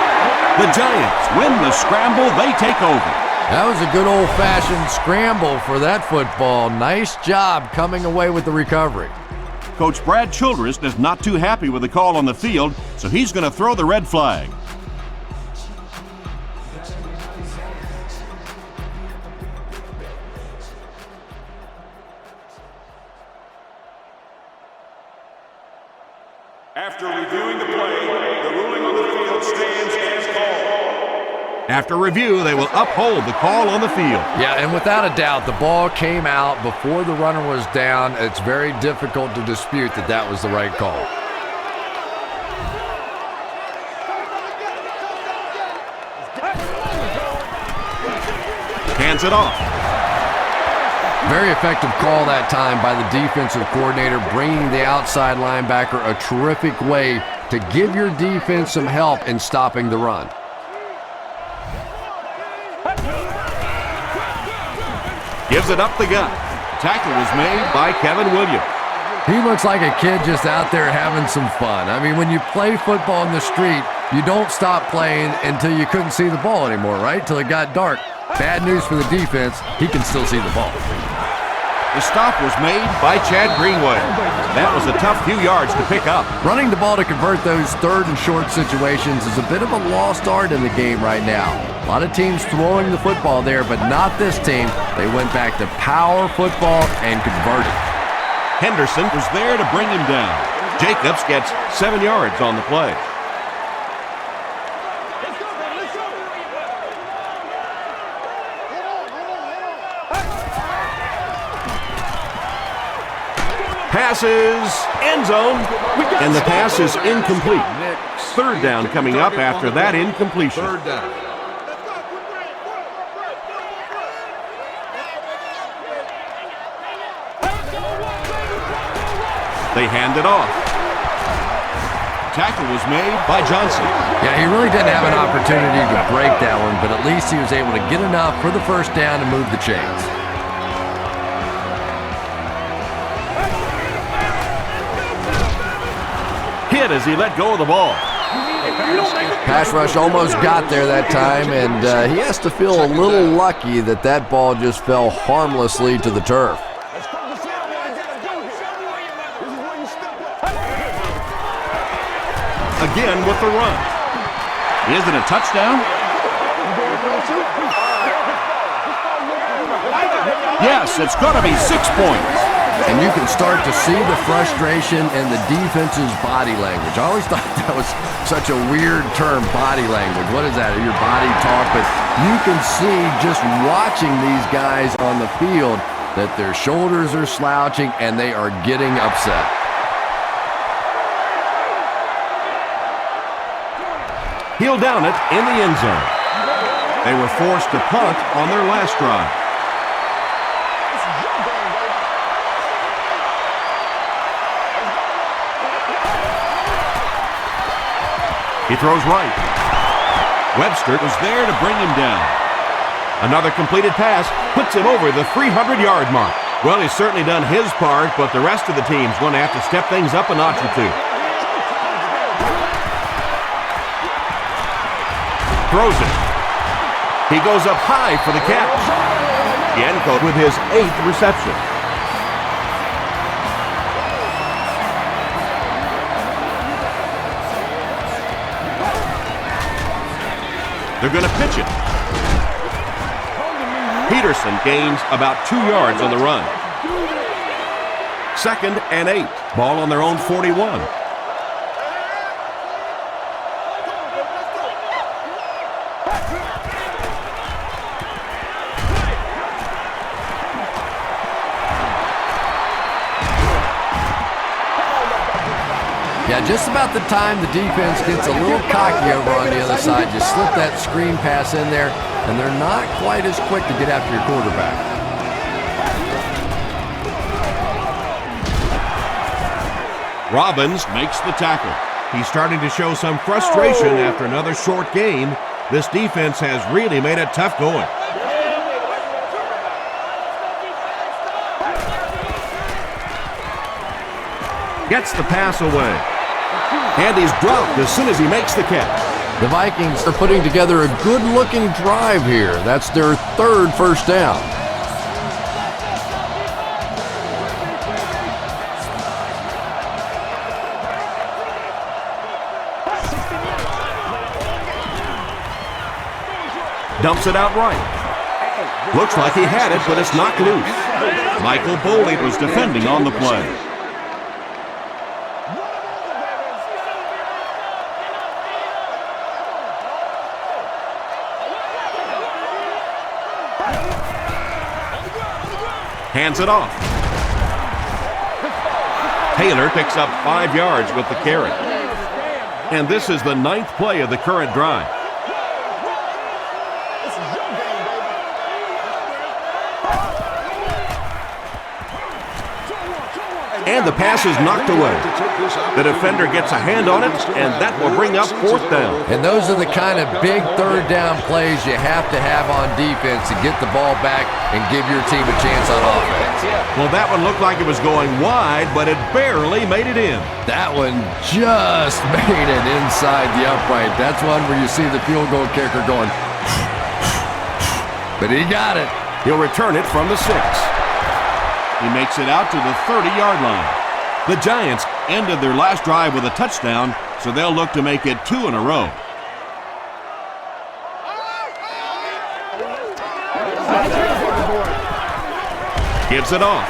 The Giants win the scramble. They take over. That was a good old-fashioned scramble for that football. Nice job coming away with the recovery. Coach Brad Childress is not too happy with the call on the field, so he's going to throw the red flag. After reviewing the play, the ruling on the field stands as called. After review, they will uphold the call on the field. Yeah, and without a doubt, the ball came out before the runner was down. It's very difficult to dispute that that was the right call. Hands it off. Very effective call that time by the defensive coordinator, bringing the outside linebacker a terrific way to give your defense some help in stopping the run. Gives it up the gut. Tackle was made by Kevin Williams. He looks like a kid just out there having some fun. I mean, when you play football in the street, you don't stop playing until you couldn't see the ball anymore, right? Till it got dark. Bad news for the defense, he can still see the ball. The stop was made by Chad Greenway. That was a tough few yards to pick up. Running the ball to convert those third and short situations is a bit of a lost art in the game right now. A lot of teams throwing the football there, but not this team. They went back to power football and converted. Henderson was there to bring him down. Jacobs gets 7 yards on the play. Passes, end zone, and the pass is incomplete. Third down coming up after that incompletion. Third down. They hand it off. Tackle was made by Johnson. Yeah, he really didn't have an opportunity to break that one, but at least he was able to get enough for the first down and move the chains. Hit as he let go of the ball. Pass rush almost got there that time, and he has to feel a little lucky that that ball just fell harmlessly to the turf. Again with the run. Is it a touchdown? Yes, it's going to be 6 points. And you can start to see the frustration in the defense's body language. I always thought that was such a weird term, body language. What is that? Your body talk? But you can see just watching these guys on the field that their shoulders are slouching and they are getting upset. He'll down it in the end zone. They were forced to punt on their last drive. He throws right. Webster was there to bring him down. Another completed pass puts him over the 300-yard mark. Well, he's certainly done his part, but the rest of the team's going to have to step things up a notch or two. Throws it. He goes up high for the catch. Yanko with his 8th reception. They're going to pitch it. Peterson gains about 2 yards on the run. 2nd and 8. Ball on their own 41. Yeah, just about the time the defense gets a little cocky over on the other side, you slip that screen pass in there, and they're not quite as quick to get after your quarterback. Robbins makes the tackle. He's starting to show some frustration after another short game. This defense has really made it tough going. Gets the pass away. And he's dropped as soon as he makes the catch. The Vikings are putting together a good-looking drive here. That's their 3rd first down. Dumps it out right. Looks like he had it, but it's knocked loose. Michael Boley was defending on the play. Hands it off. Taylor picks up 5 yards with the carry. And this is the 9th play of the current drive. And the pass is knocked away. The defender gets a hand on it, and that will bring up 4th down. And those are the kind of big 3rd down plays you have to have on defense to get the ball back and give your team a chance on offense. Well, that one looked like it was going wide, but it barely made it in. That one just made it inside the upright. That's one where you see the field goal kicker going, but he got it. He'll return it from the 6. He makes it out to the 30-yard line. The Giants ended their last drive with a touchdown, so they'll look to make it 2 in a row. Gives it off.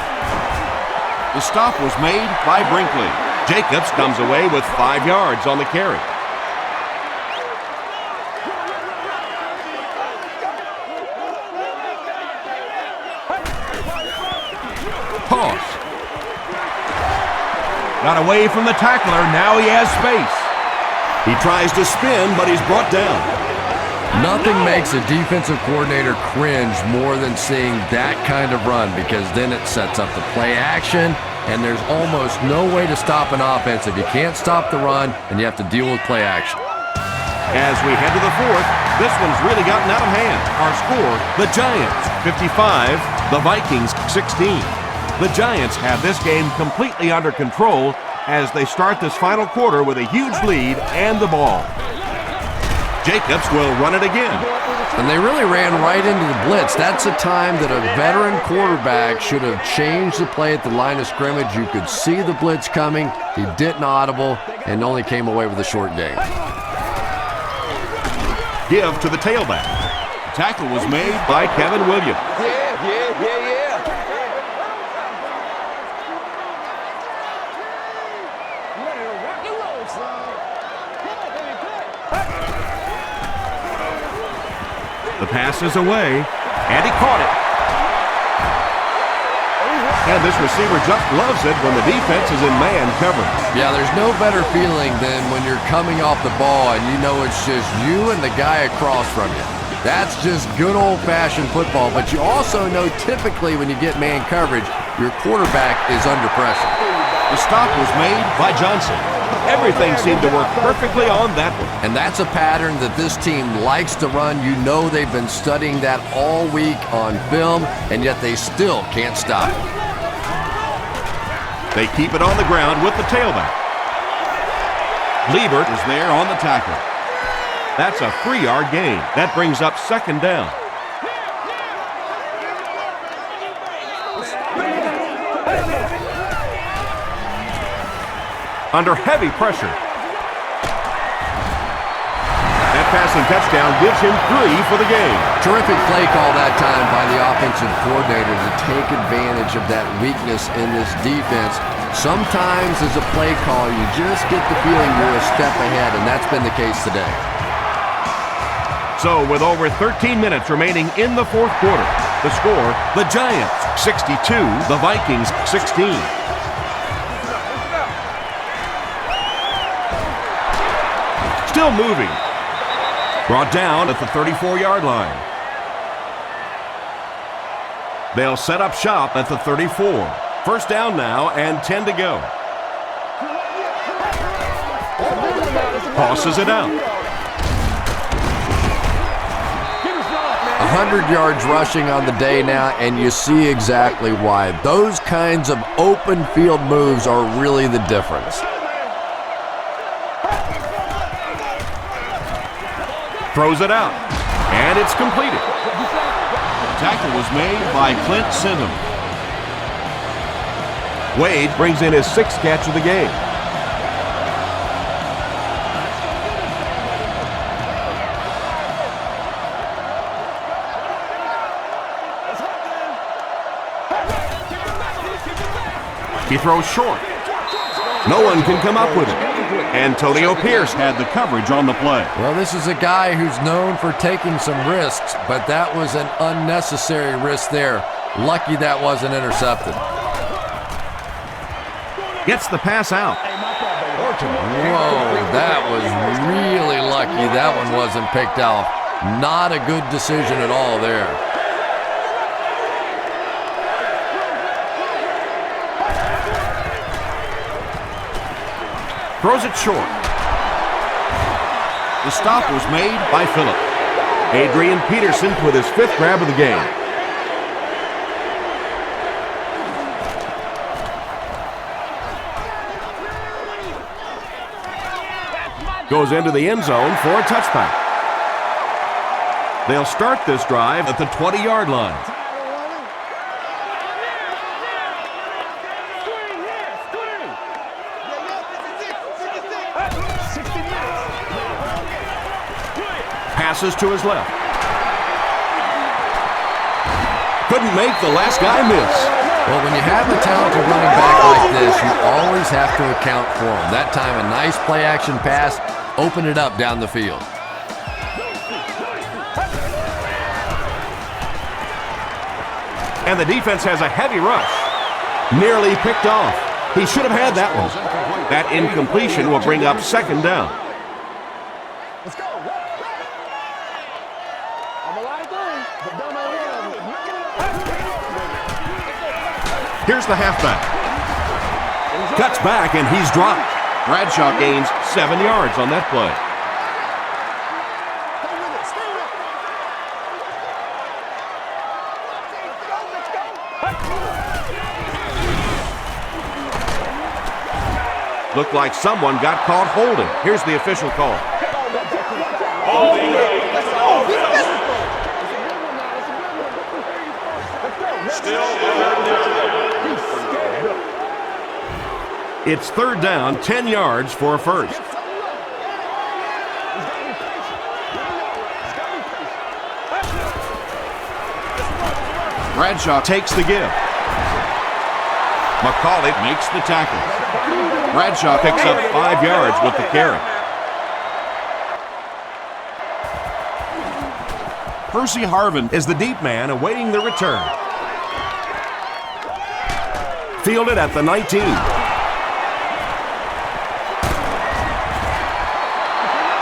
The stop was made by Brinkley. Jacobs comes away with 5 yards on the carry. Toss. Got away from the tackler. Now he has space. He tries to spin, but he's brought down. Nothing makes a defensive coordinator cringe more than seeing that kind of run, because then it sets up the play action, and there's almost no way to stop an offense if you can't stop the run and you have to deal with play action. As we head to the 4th, this one's really gotten out of hand. Our score, the Giants 55, the Vikings 16. The Giants have this game completely under control as they start this final quarter with a huge lead and the ball. Jacobs will run it again. And they really ran right into the blitz. That's a time that a veteran quarterback should have changed the play at the line of scrimmage. You could see the blitz coming. He didn't audible and only came away with a short gain. Give to the tailback. The tackle was made by Kevin Williams. The pass is away, and he caught it. And this receiver just loves it when the defense is in man coverage. Yeah, there's no better feeling than when you're coming off the ball and you know it's just you and the guy across from you. That's just good old-fashioned football, but you also know typically when you get man coverage, your quarterback is under pressure. The stop was made by Johnson. Everything seemed to work perfectly on that one. And that's a pattern that this team likes to run. You know they've been studying that all week on film, and yet they still can't stop it. They keep it on the ground with the tailback. Liebert is there on the tackle. That's a 3-yard gain. That brings up second down. Under heavy pressure. That passing touchdown gives him 3 for the game. Terrific play call that time by the offensive coordinator to take advantage of that weakness in this defense. Sometimes as a play call, you just get the feeling you're a step ahead, and that's been the case today. So with over 13 minutes remaining in the fourth quarter, the score, the Giants 62, the Vikings 16. Still moving. Brought down at the 34-yard line. They'll set up shop at the 34. First down now and 10 to go. Tosses it out. 100 yards rushing on the day now, and you see exactly why. Those kinds of open field moves are really the difference. Throws it out, and it's completed. The tackle was made by Clint Sinham. Wade brings in his 6th catch of the game. He throws short. No one can come up with it. Antonio Pierce had the coverage on the play. Well, this is a guy who's known for taking some risks, but that was an unnecessary risk there. Lucky that wasn't intercepted. Gets the pass out. Whoa, that was really lucky that one wasn't picked off. Not a good decision at all there. Throws it short. The stop was made by Phillip. Adrian Peterson with his 5th grab of the game. Goes into the end zone for a touchback. They'll start this drive at the 20-yard line. Passes to his left. Couldn't make the last guy miss. Well, when you have a talented running back like this, you always have to account for him. That time, a nice play-action pass opened it up down the field. And the defense has a heavy rush. Nearly picked off. He should have had that one. That incompletion will bring up second down. Here's the halfback. Cuts back and he's dropped. Bradshaw gains 7 yards on that play. Looked like someone got caught holding. Here's the official call. It's third down, 10 yards for a first. Bradshaw takes the give. McCauley makes the tackle. Bradshaw picks up 5 yards with the carry. Percy Harvin is the deep man awaiting the return. Fielded at the 19.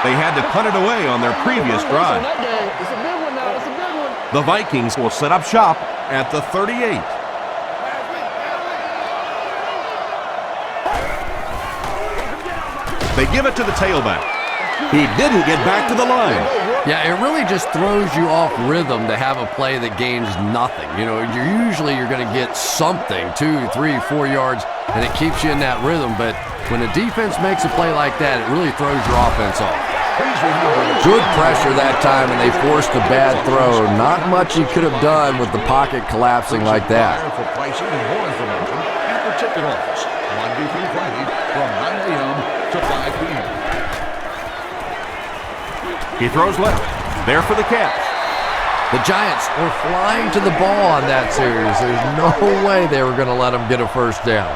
They had to punt it away on their previous drive. The Vikings will set up shop at the 38. They give it to the tailback. He didn't get back to the line. Yeah, it really just throws you off rhythm to have a play that gains nothing. You know, you're going to get something, 2, 3, 4 yards, and it keeps you in that rhythm. But when a defense makes a play like that, it really throws your offense off. Good pressure that time, and they forced a bad throw. Not much he could have done with the pocket collapsing like that. For pricing and more information at the ticket office, Monday through Friday from 9 a.m. to 5 p.m. He throws left. There for the catch. The Giants were flying to the ball on that series. There's no way they were going to let them get a first down.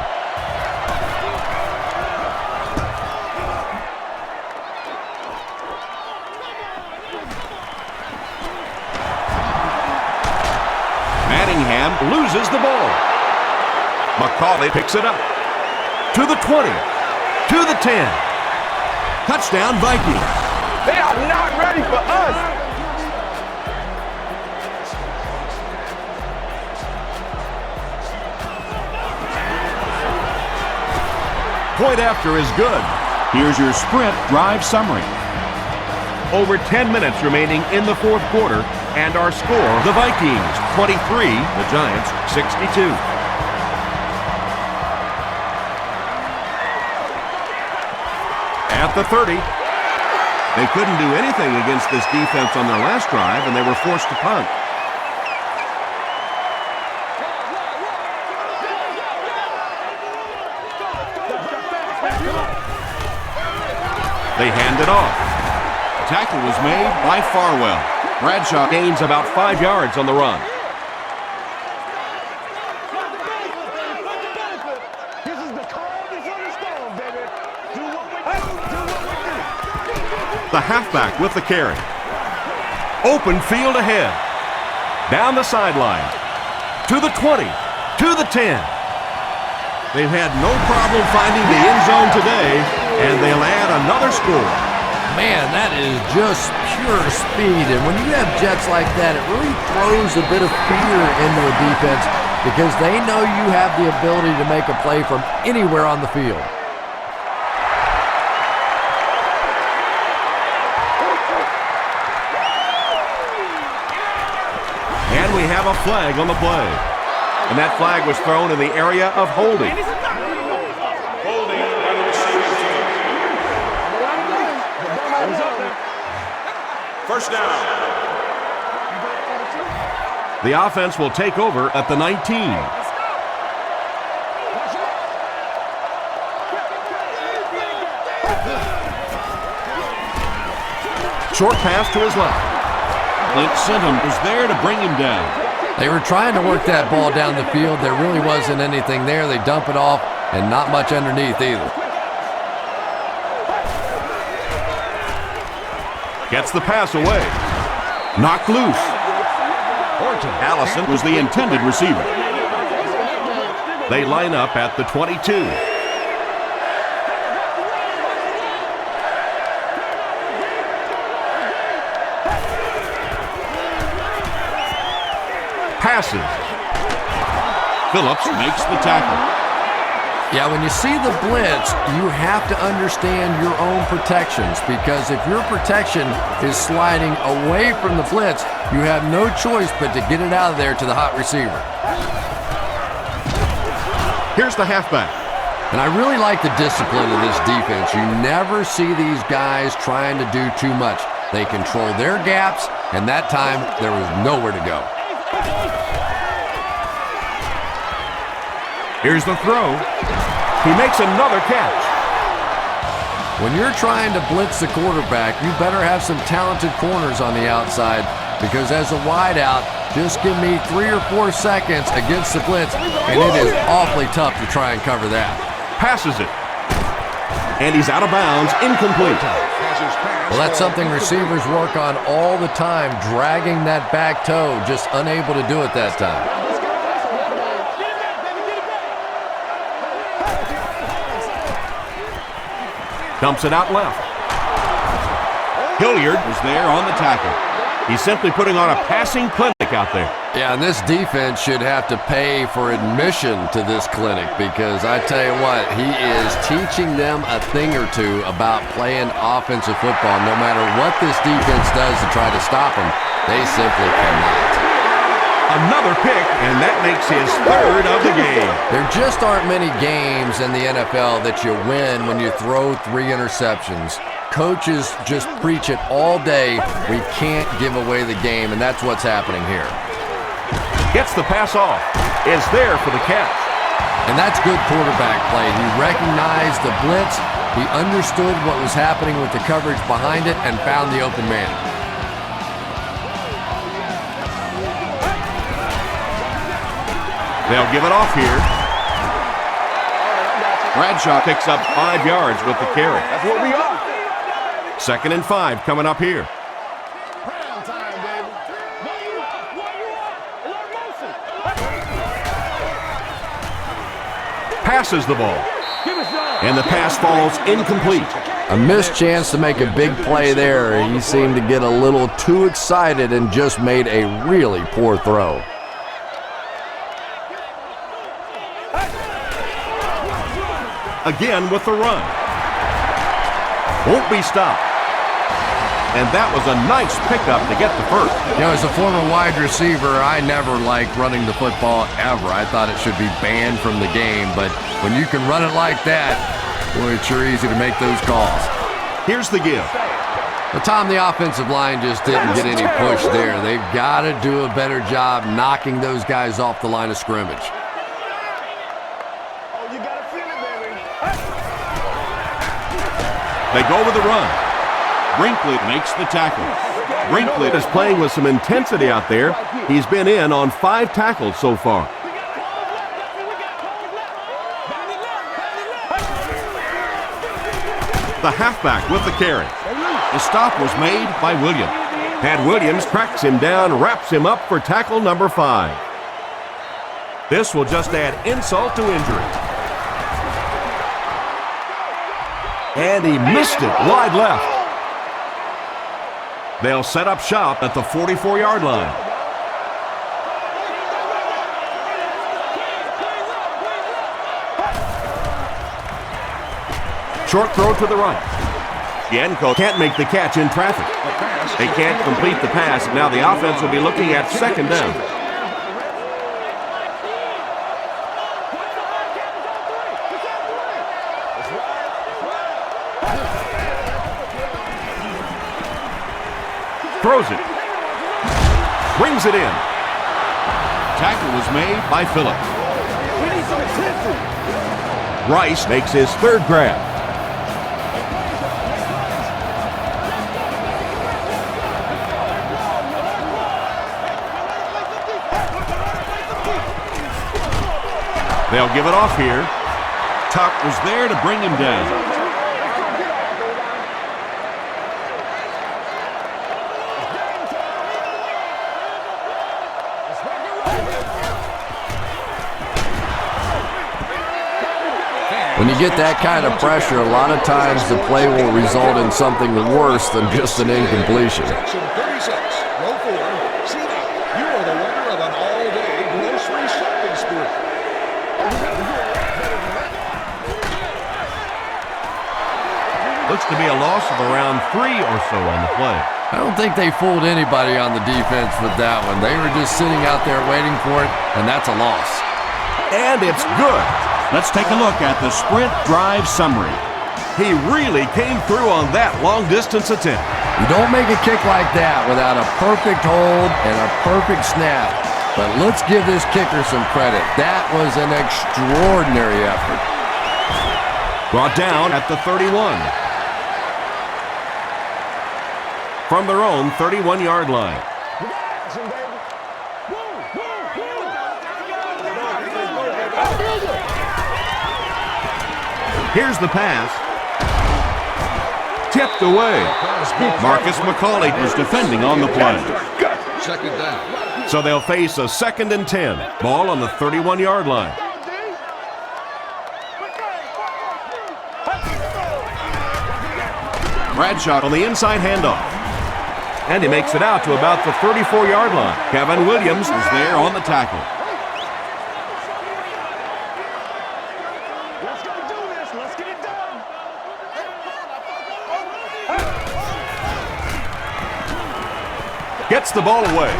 Manningham loses the ball. McCauley picks it up. To the 20. To the 10. Touchdown, Vikings. They are not ready for us. Point after is good. Here's your sprint drive summary. Over 10 minutes remaining in the fourth quarter, and our score, the Vikings 23, the Giants 62. At the 30. They couldn't do anything against this defense on their last drive, and they were forced to punt. They hand it off. Tackle was made by Farwell. Bradshaw gains about 5 yards on the run. This is the calm before the storm, baby. Do what we do. The halfback with the carry. Open field ahead. Down the sideline. To the 20. To the 10. They've had no problem finding the end zone today, and they'll add another score. Man, that is just pure speed. And when you have jets like that, it really throws a bit of fear into a defense because they know you have the ability to make a play from anywhere on the field. And we have a flag on the play. And that flag was thrown in the area of holding. Holding on the receiving team. First down. The offense will take over at the 19. Short pass to his left. Clint Sinton was there to bring him down. They were trying to work that ball down the field. There really wasn't anything there. They dump it off, and not much underneath either. Gets the pass away. Knocked loose. Allison was the intended receiver. They line up at the 22. Passes. Phillips makes the tackle. Yeah, when you see the blitz, you have to understand your own protections because if your protection is sliding away from the blitz, you have no choice but to get it out of there to the hot receiver. Here's the halfback. And I really like the discipline of this defense. You never see these guys trying to do too much. They control their gaps, and that time there was nowhere to go. Here's the throw. He makes another catch. When you're trying to blitz the quarterback, you better have some talented corners on the outside because as a wideout, just give me 3 or 4 seconds against the blitz, and it is awfully tough to try and cover that. Passes it. And he's out of bounds, incomplete. Well, that's something receivers work on all the time, dragging that back toe, just unable to do it that time. Dumps it out left. Hilliard was there on the tackle. He's simply putting on a passing clinic clinic out there. Yeah, and this defense should have to pay for admission to this clinic because I tell you what, he is teaching them a thing or two about playing offensive football. No matter what this defense does to try to stop them, they simply cannot. Another pick, and that makes his third of the game. There just aren't many games in the NFL that you win when you throw 3 interceptions. Coaches just preach it all day. We can't give away the game, and that's what's happening here. Gets the pass off. Is there for the catch. And that's good quarterback play. He recognized the blitz. He understood what was happening with the coverage behind it and found the open man. They'll give it off here. Bradshaw picks up 5 yards with the carry. That's what we are. 2nd and 5 coming up here. Prime time, baby. Passes the ball. And the pass falls incomplete. A missed chance to make a big play there. He seemed to get a little too excited and just made a really poor throw. Again with the run. Won't be stopped. And that was a nice pickup to get the first. You know, as a former wide receiver, I never liked running the football ever. I thought it should be banned from the game, but when you can run it like that, boy, it's sure easy to make those calls. Here's the give. But Tom, the offensive line just didn't get any push there. They've got to do a better job knocking those guys off the line of scrimmage. They go with the run. Brinkley makes the tackle. Brinkley is playing with some intensity out there. He's been in on 5 tackles so far. The halfback with the carry. The stop was made by Williams. And Williams tracks him down, wraps him up for tackle number 5. This will just add insult to injury. And he missed it wide left. They'll set up shop at the 44-yard line. Short throw to the right. Yanko can't make the catch in traffic. They can't complete the pass. Now the offense will be looking at 2nd down. Throws it. Brings it in. Tackle was made by Phillips. Rice makes his 3rd grab. They'll give it off here. Tuck was there to bring him down. When you get that kind of pressure, a lot of times the play will result in something worse than just an incompletion. Section 36, row 4, seat up. You are the winner of an all-day grocery shopping spree. Looks to be a loss of around 3 or so on the play. I don't think they fooled anybody on the defense with that one. They were just sitting out there waiting for it, and that's a loss. And it's good. Let's take a look at the sprint drive summary. He really came through on that long-distance attempt. You don't make a kick like that without a perfect hold and a perfect snap. But let's give this kicker some credit. That was an extraordinary effort. Brought down at the 31. From their own 31-yard line. Here's the pass. Tipped away. Marcus McCauley is defending on the play. 2nd down. So they'll face a 2nd and 10. Ball on the 31-yard line. Bradshaw on the inside handoff. And he makes it out to about the 34-yard line. Kevin Williams is there on the tackle. Let's go do this. Let's get it done. Gets the ball away.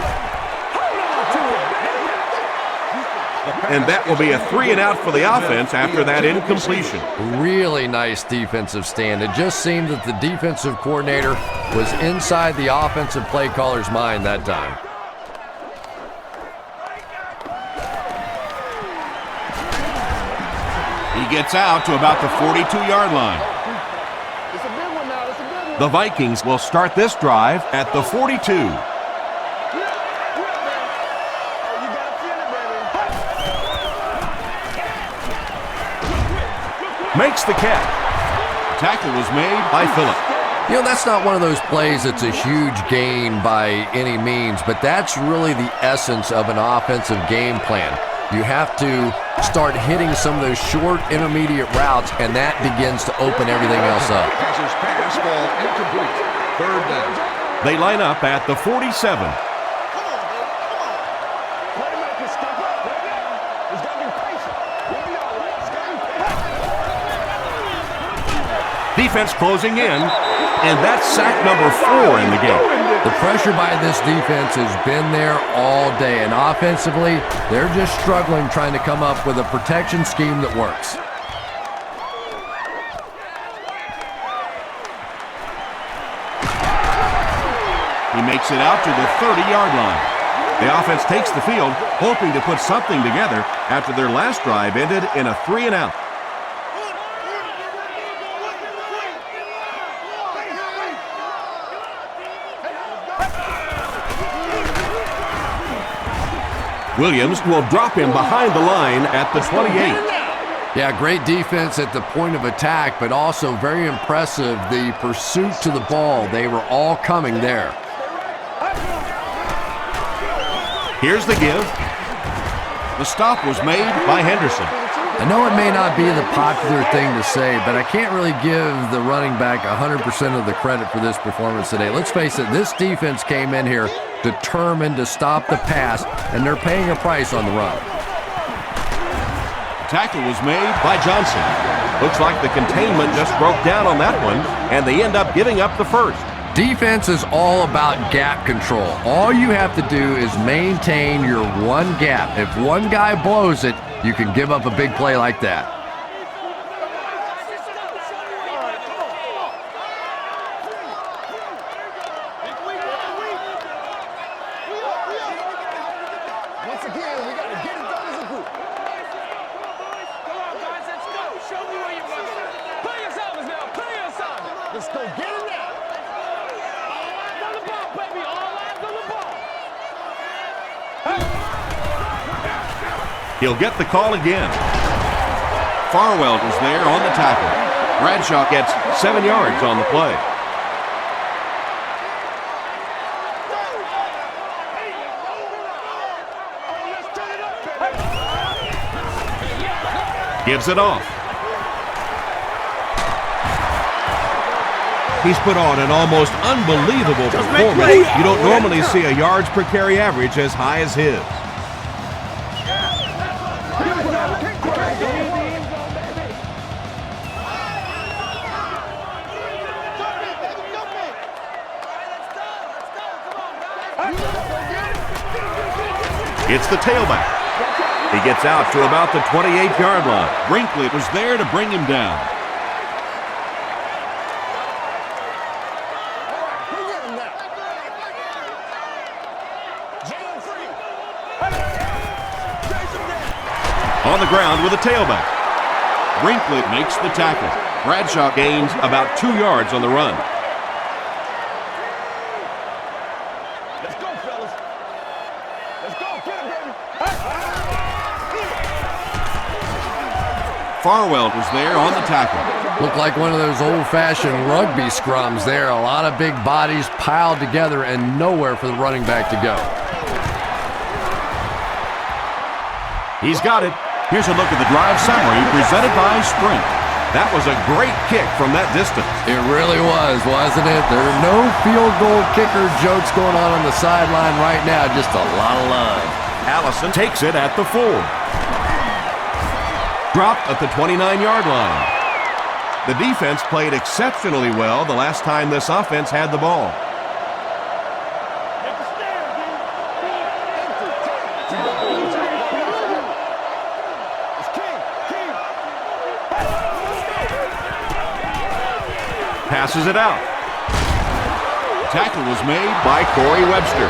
And that will be a 3-and-out for the offense after that incompletion. Really nice defensive stand. It just seemed that the defensive coordinator was inside the offensive play caller's mind that time. He gets out to about the 42-yard line. It's a big one now. It's a big one. The Vikings will start this drive at the 42. Oh, you gotta feel it, baby. Makes the catch. Tackle was made by Phillip. You know, that's not one of those plays that's a huge gain by any means, but that's really the essence of an offensive game plan. You have to start hitting some of those short, intermediate routes, and that begins to open everything else up. Passes pass, ball incomplete. Third down. They line up at the 47. Playmaker, step up, baby. It's gotta be patient. We'll be all right. It's gotta be patient. Defense closing in, and that's sack number 4 in the game. The pressure by this defense has been there all day, and offensively, they're just struggling trying to come up with a protection scheme that works. He makes it out to the 30-yard line. The offense takes the field, hoping to put something together after their last drive ended in a 3-and-out. Williams will drop him behind the line at the 28. Yeah, great defense at the point of attack, but also very impressive the pursuit to the ball. They were all coming there. Here's the give. The stop was made by Henderson. I know it may not be the popular thing to say, but I can't really give the running back 100% of the credit for this performance today. Let's face it, this defense came in here determined to stop the pass, and they're paying a price on the run. Tackle was made by Johnson. Looks like the containment just broke down on that one, and they end up giving up the first. Defense is all about gap control. All you have to do is maintain your one gap. If one guy blows it, you can give up a big play like that. Once again, we gotta get it done as a group. Come on, guys, let's go. Show me where you're from. Play your assignments now. Play your assignments. Let's go get it now. All eyes on the ball, baby. All eyes on the ball. He'll get the call again. Farwell is there on the tackle. Bradshaw gets 7 yards on the play. Gives it off. He's put on an almost unbelievable performance. You don't normally see a yards per carry average as high as his. It's the tailback. He gets out to about the 28-yard line. Brinkley was there to bring him down. On the ground with a tailback. Brinkley makes the tackle. Bradshaw gains about 2 yards on the run. Let's go, fellas. Let's go. Get it, baby. Farwell was there on the tackle. Looked like one of those old-fashioned rugby scrums there. A lot of big bodies piled together and nowhere for the running back to go. He's got it. Here's a look at the drive summary presented by Sprint. That was a great kick from that distance. It really was, wasn't it? There are no field goal kicker jokes going on the sideline right now. Just a lot of love. Allison takes it at the 4. Dropped at the 29-yard line. The defense played exceptionally well the last time this offense had the ball. Passes it out. Tackle was made by Corey Webster.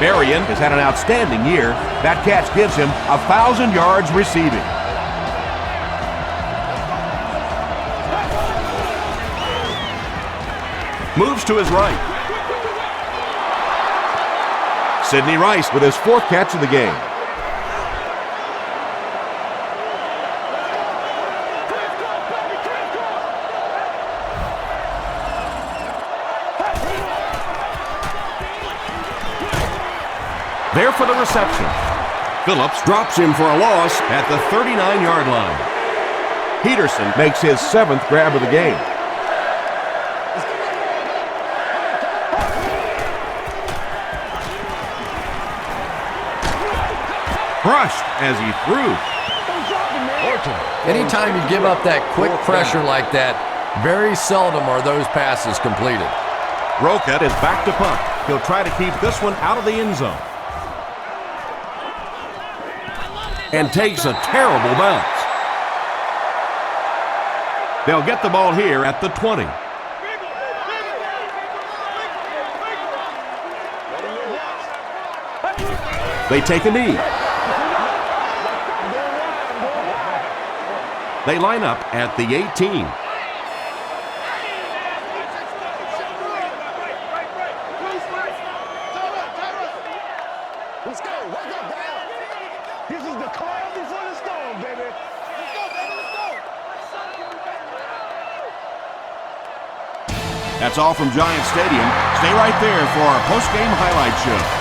Marion has had an outstanding year. That catch gives him 1,000 yards receiving. Moves to his right. Sidney Rice with his 4th catch of the game. There for the reception. Phillips drops him for a loss at the 39-yard line. Peterson makes his 7th grab of the game. Crushed as he threw. Anytime you give up that quick pressure like that, very seldom are those passes completed. Roquette is back to punt. He'll try to keep this one out of the end zone. And takes a terrible bounce. They'll get the ball here at the 20. They take a knee. They line up at the 18. Let's go. Wake up, guys. This is the calm before the storm, baby. Let's go, baby. Let's go. That's all from Giant Stadium. Stay right there for our post-game highlight show.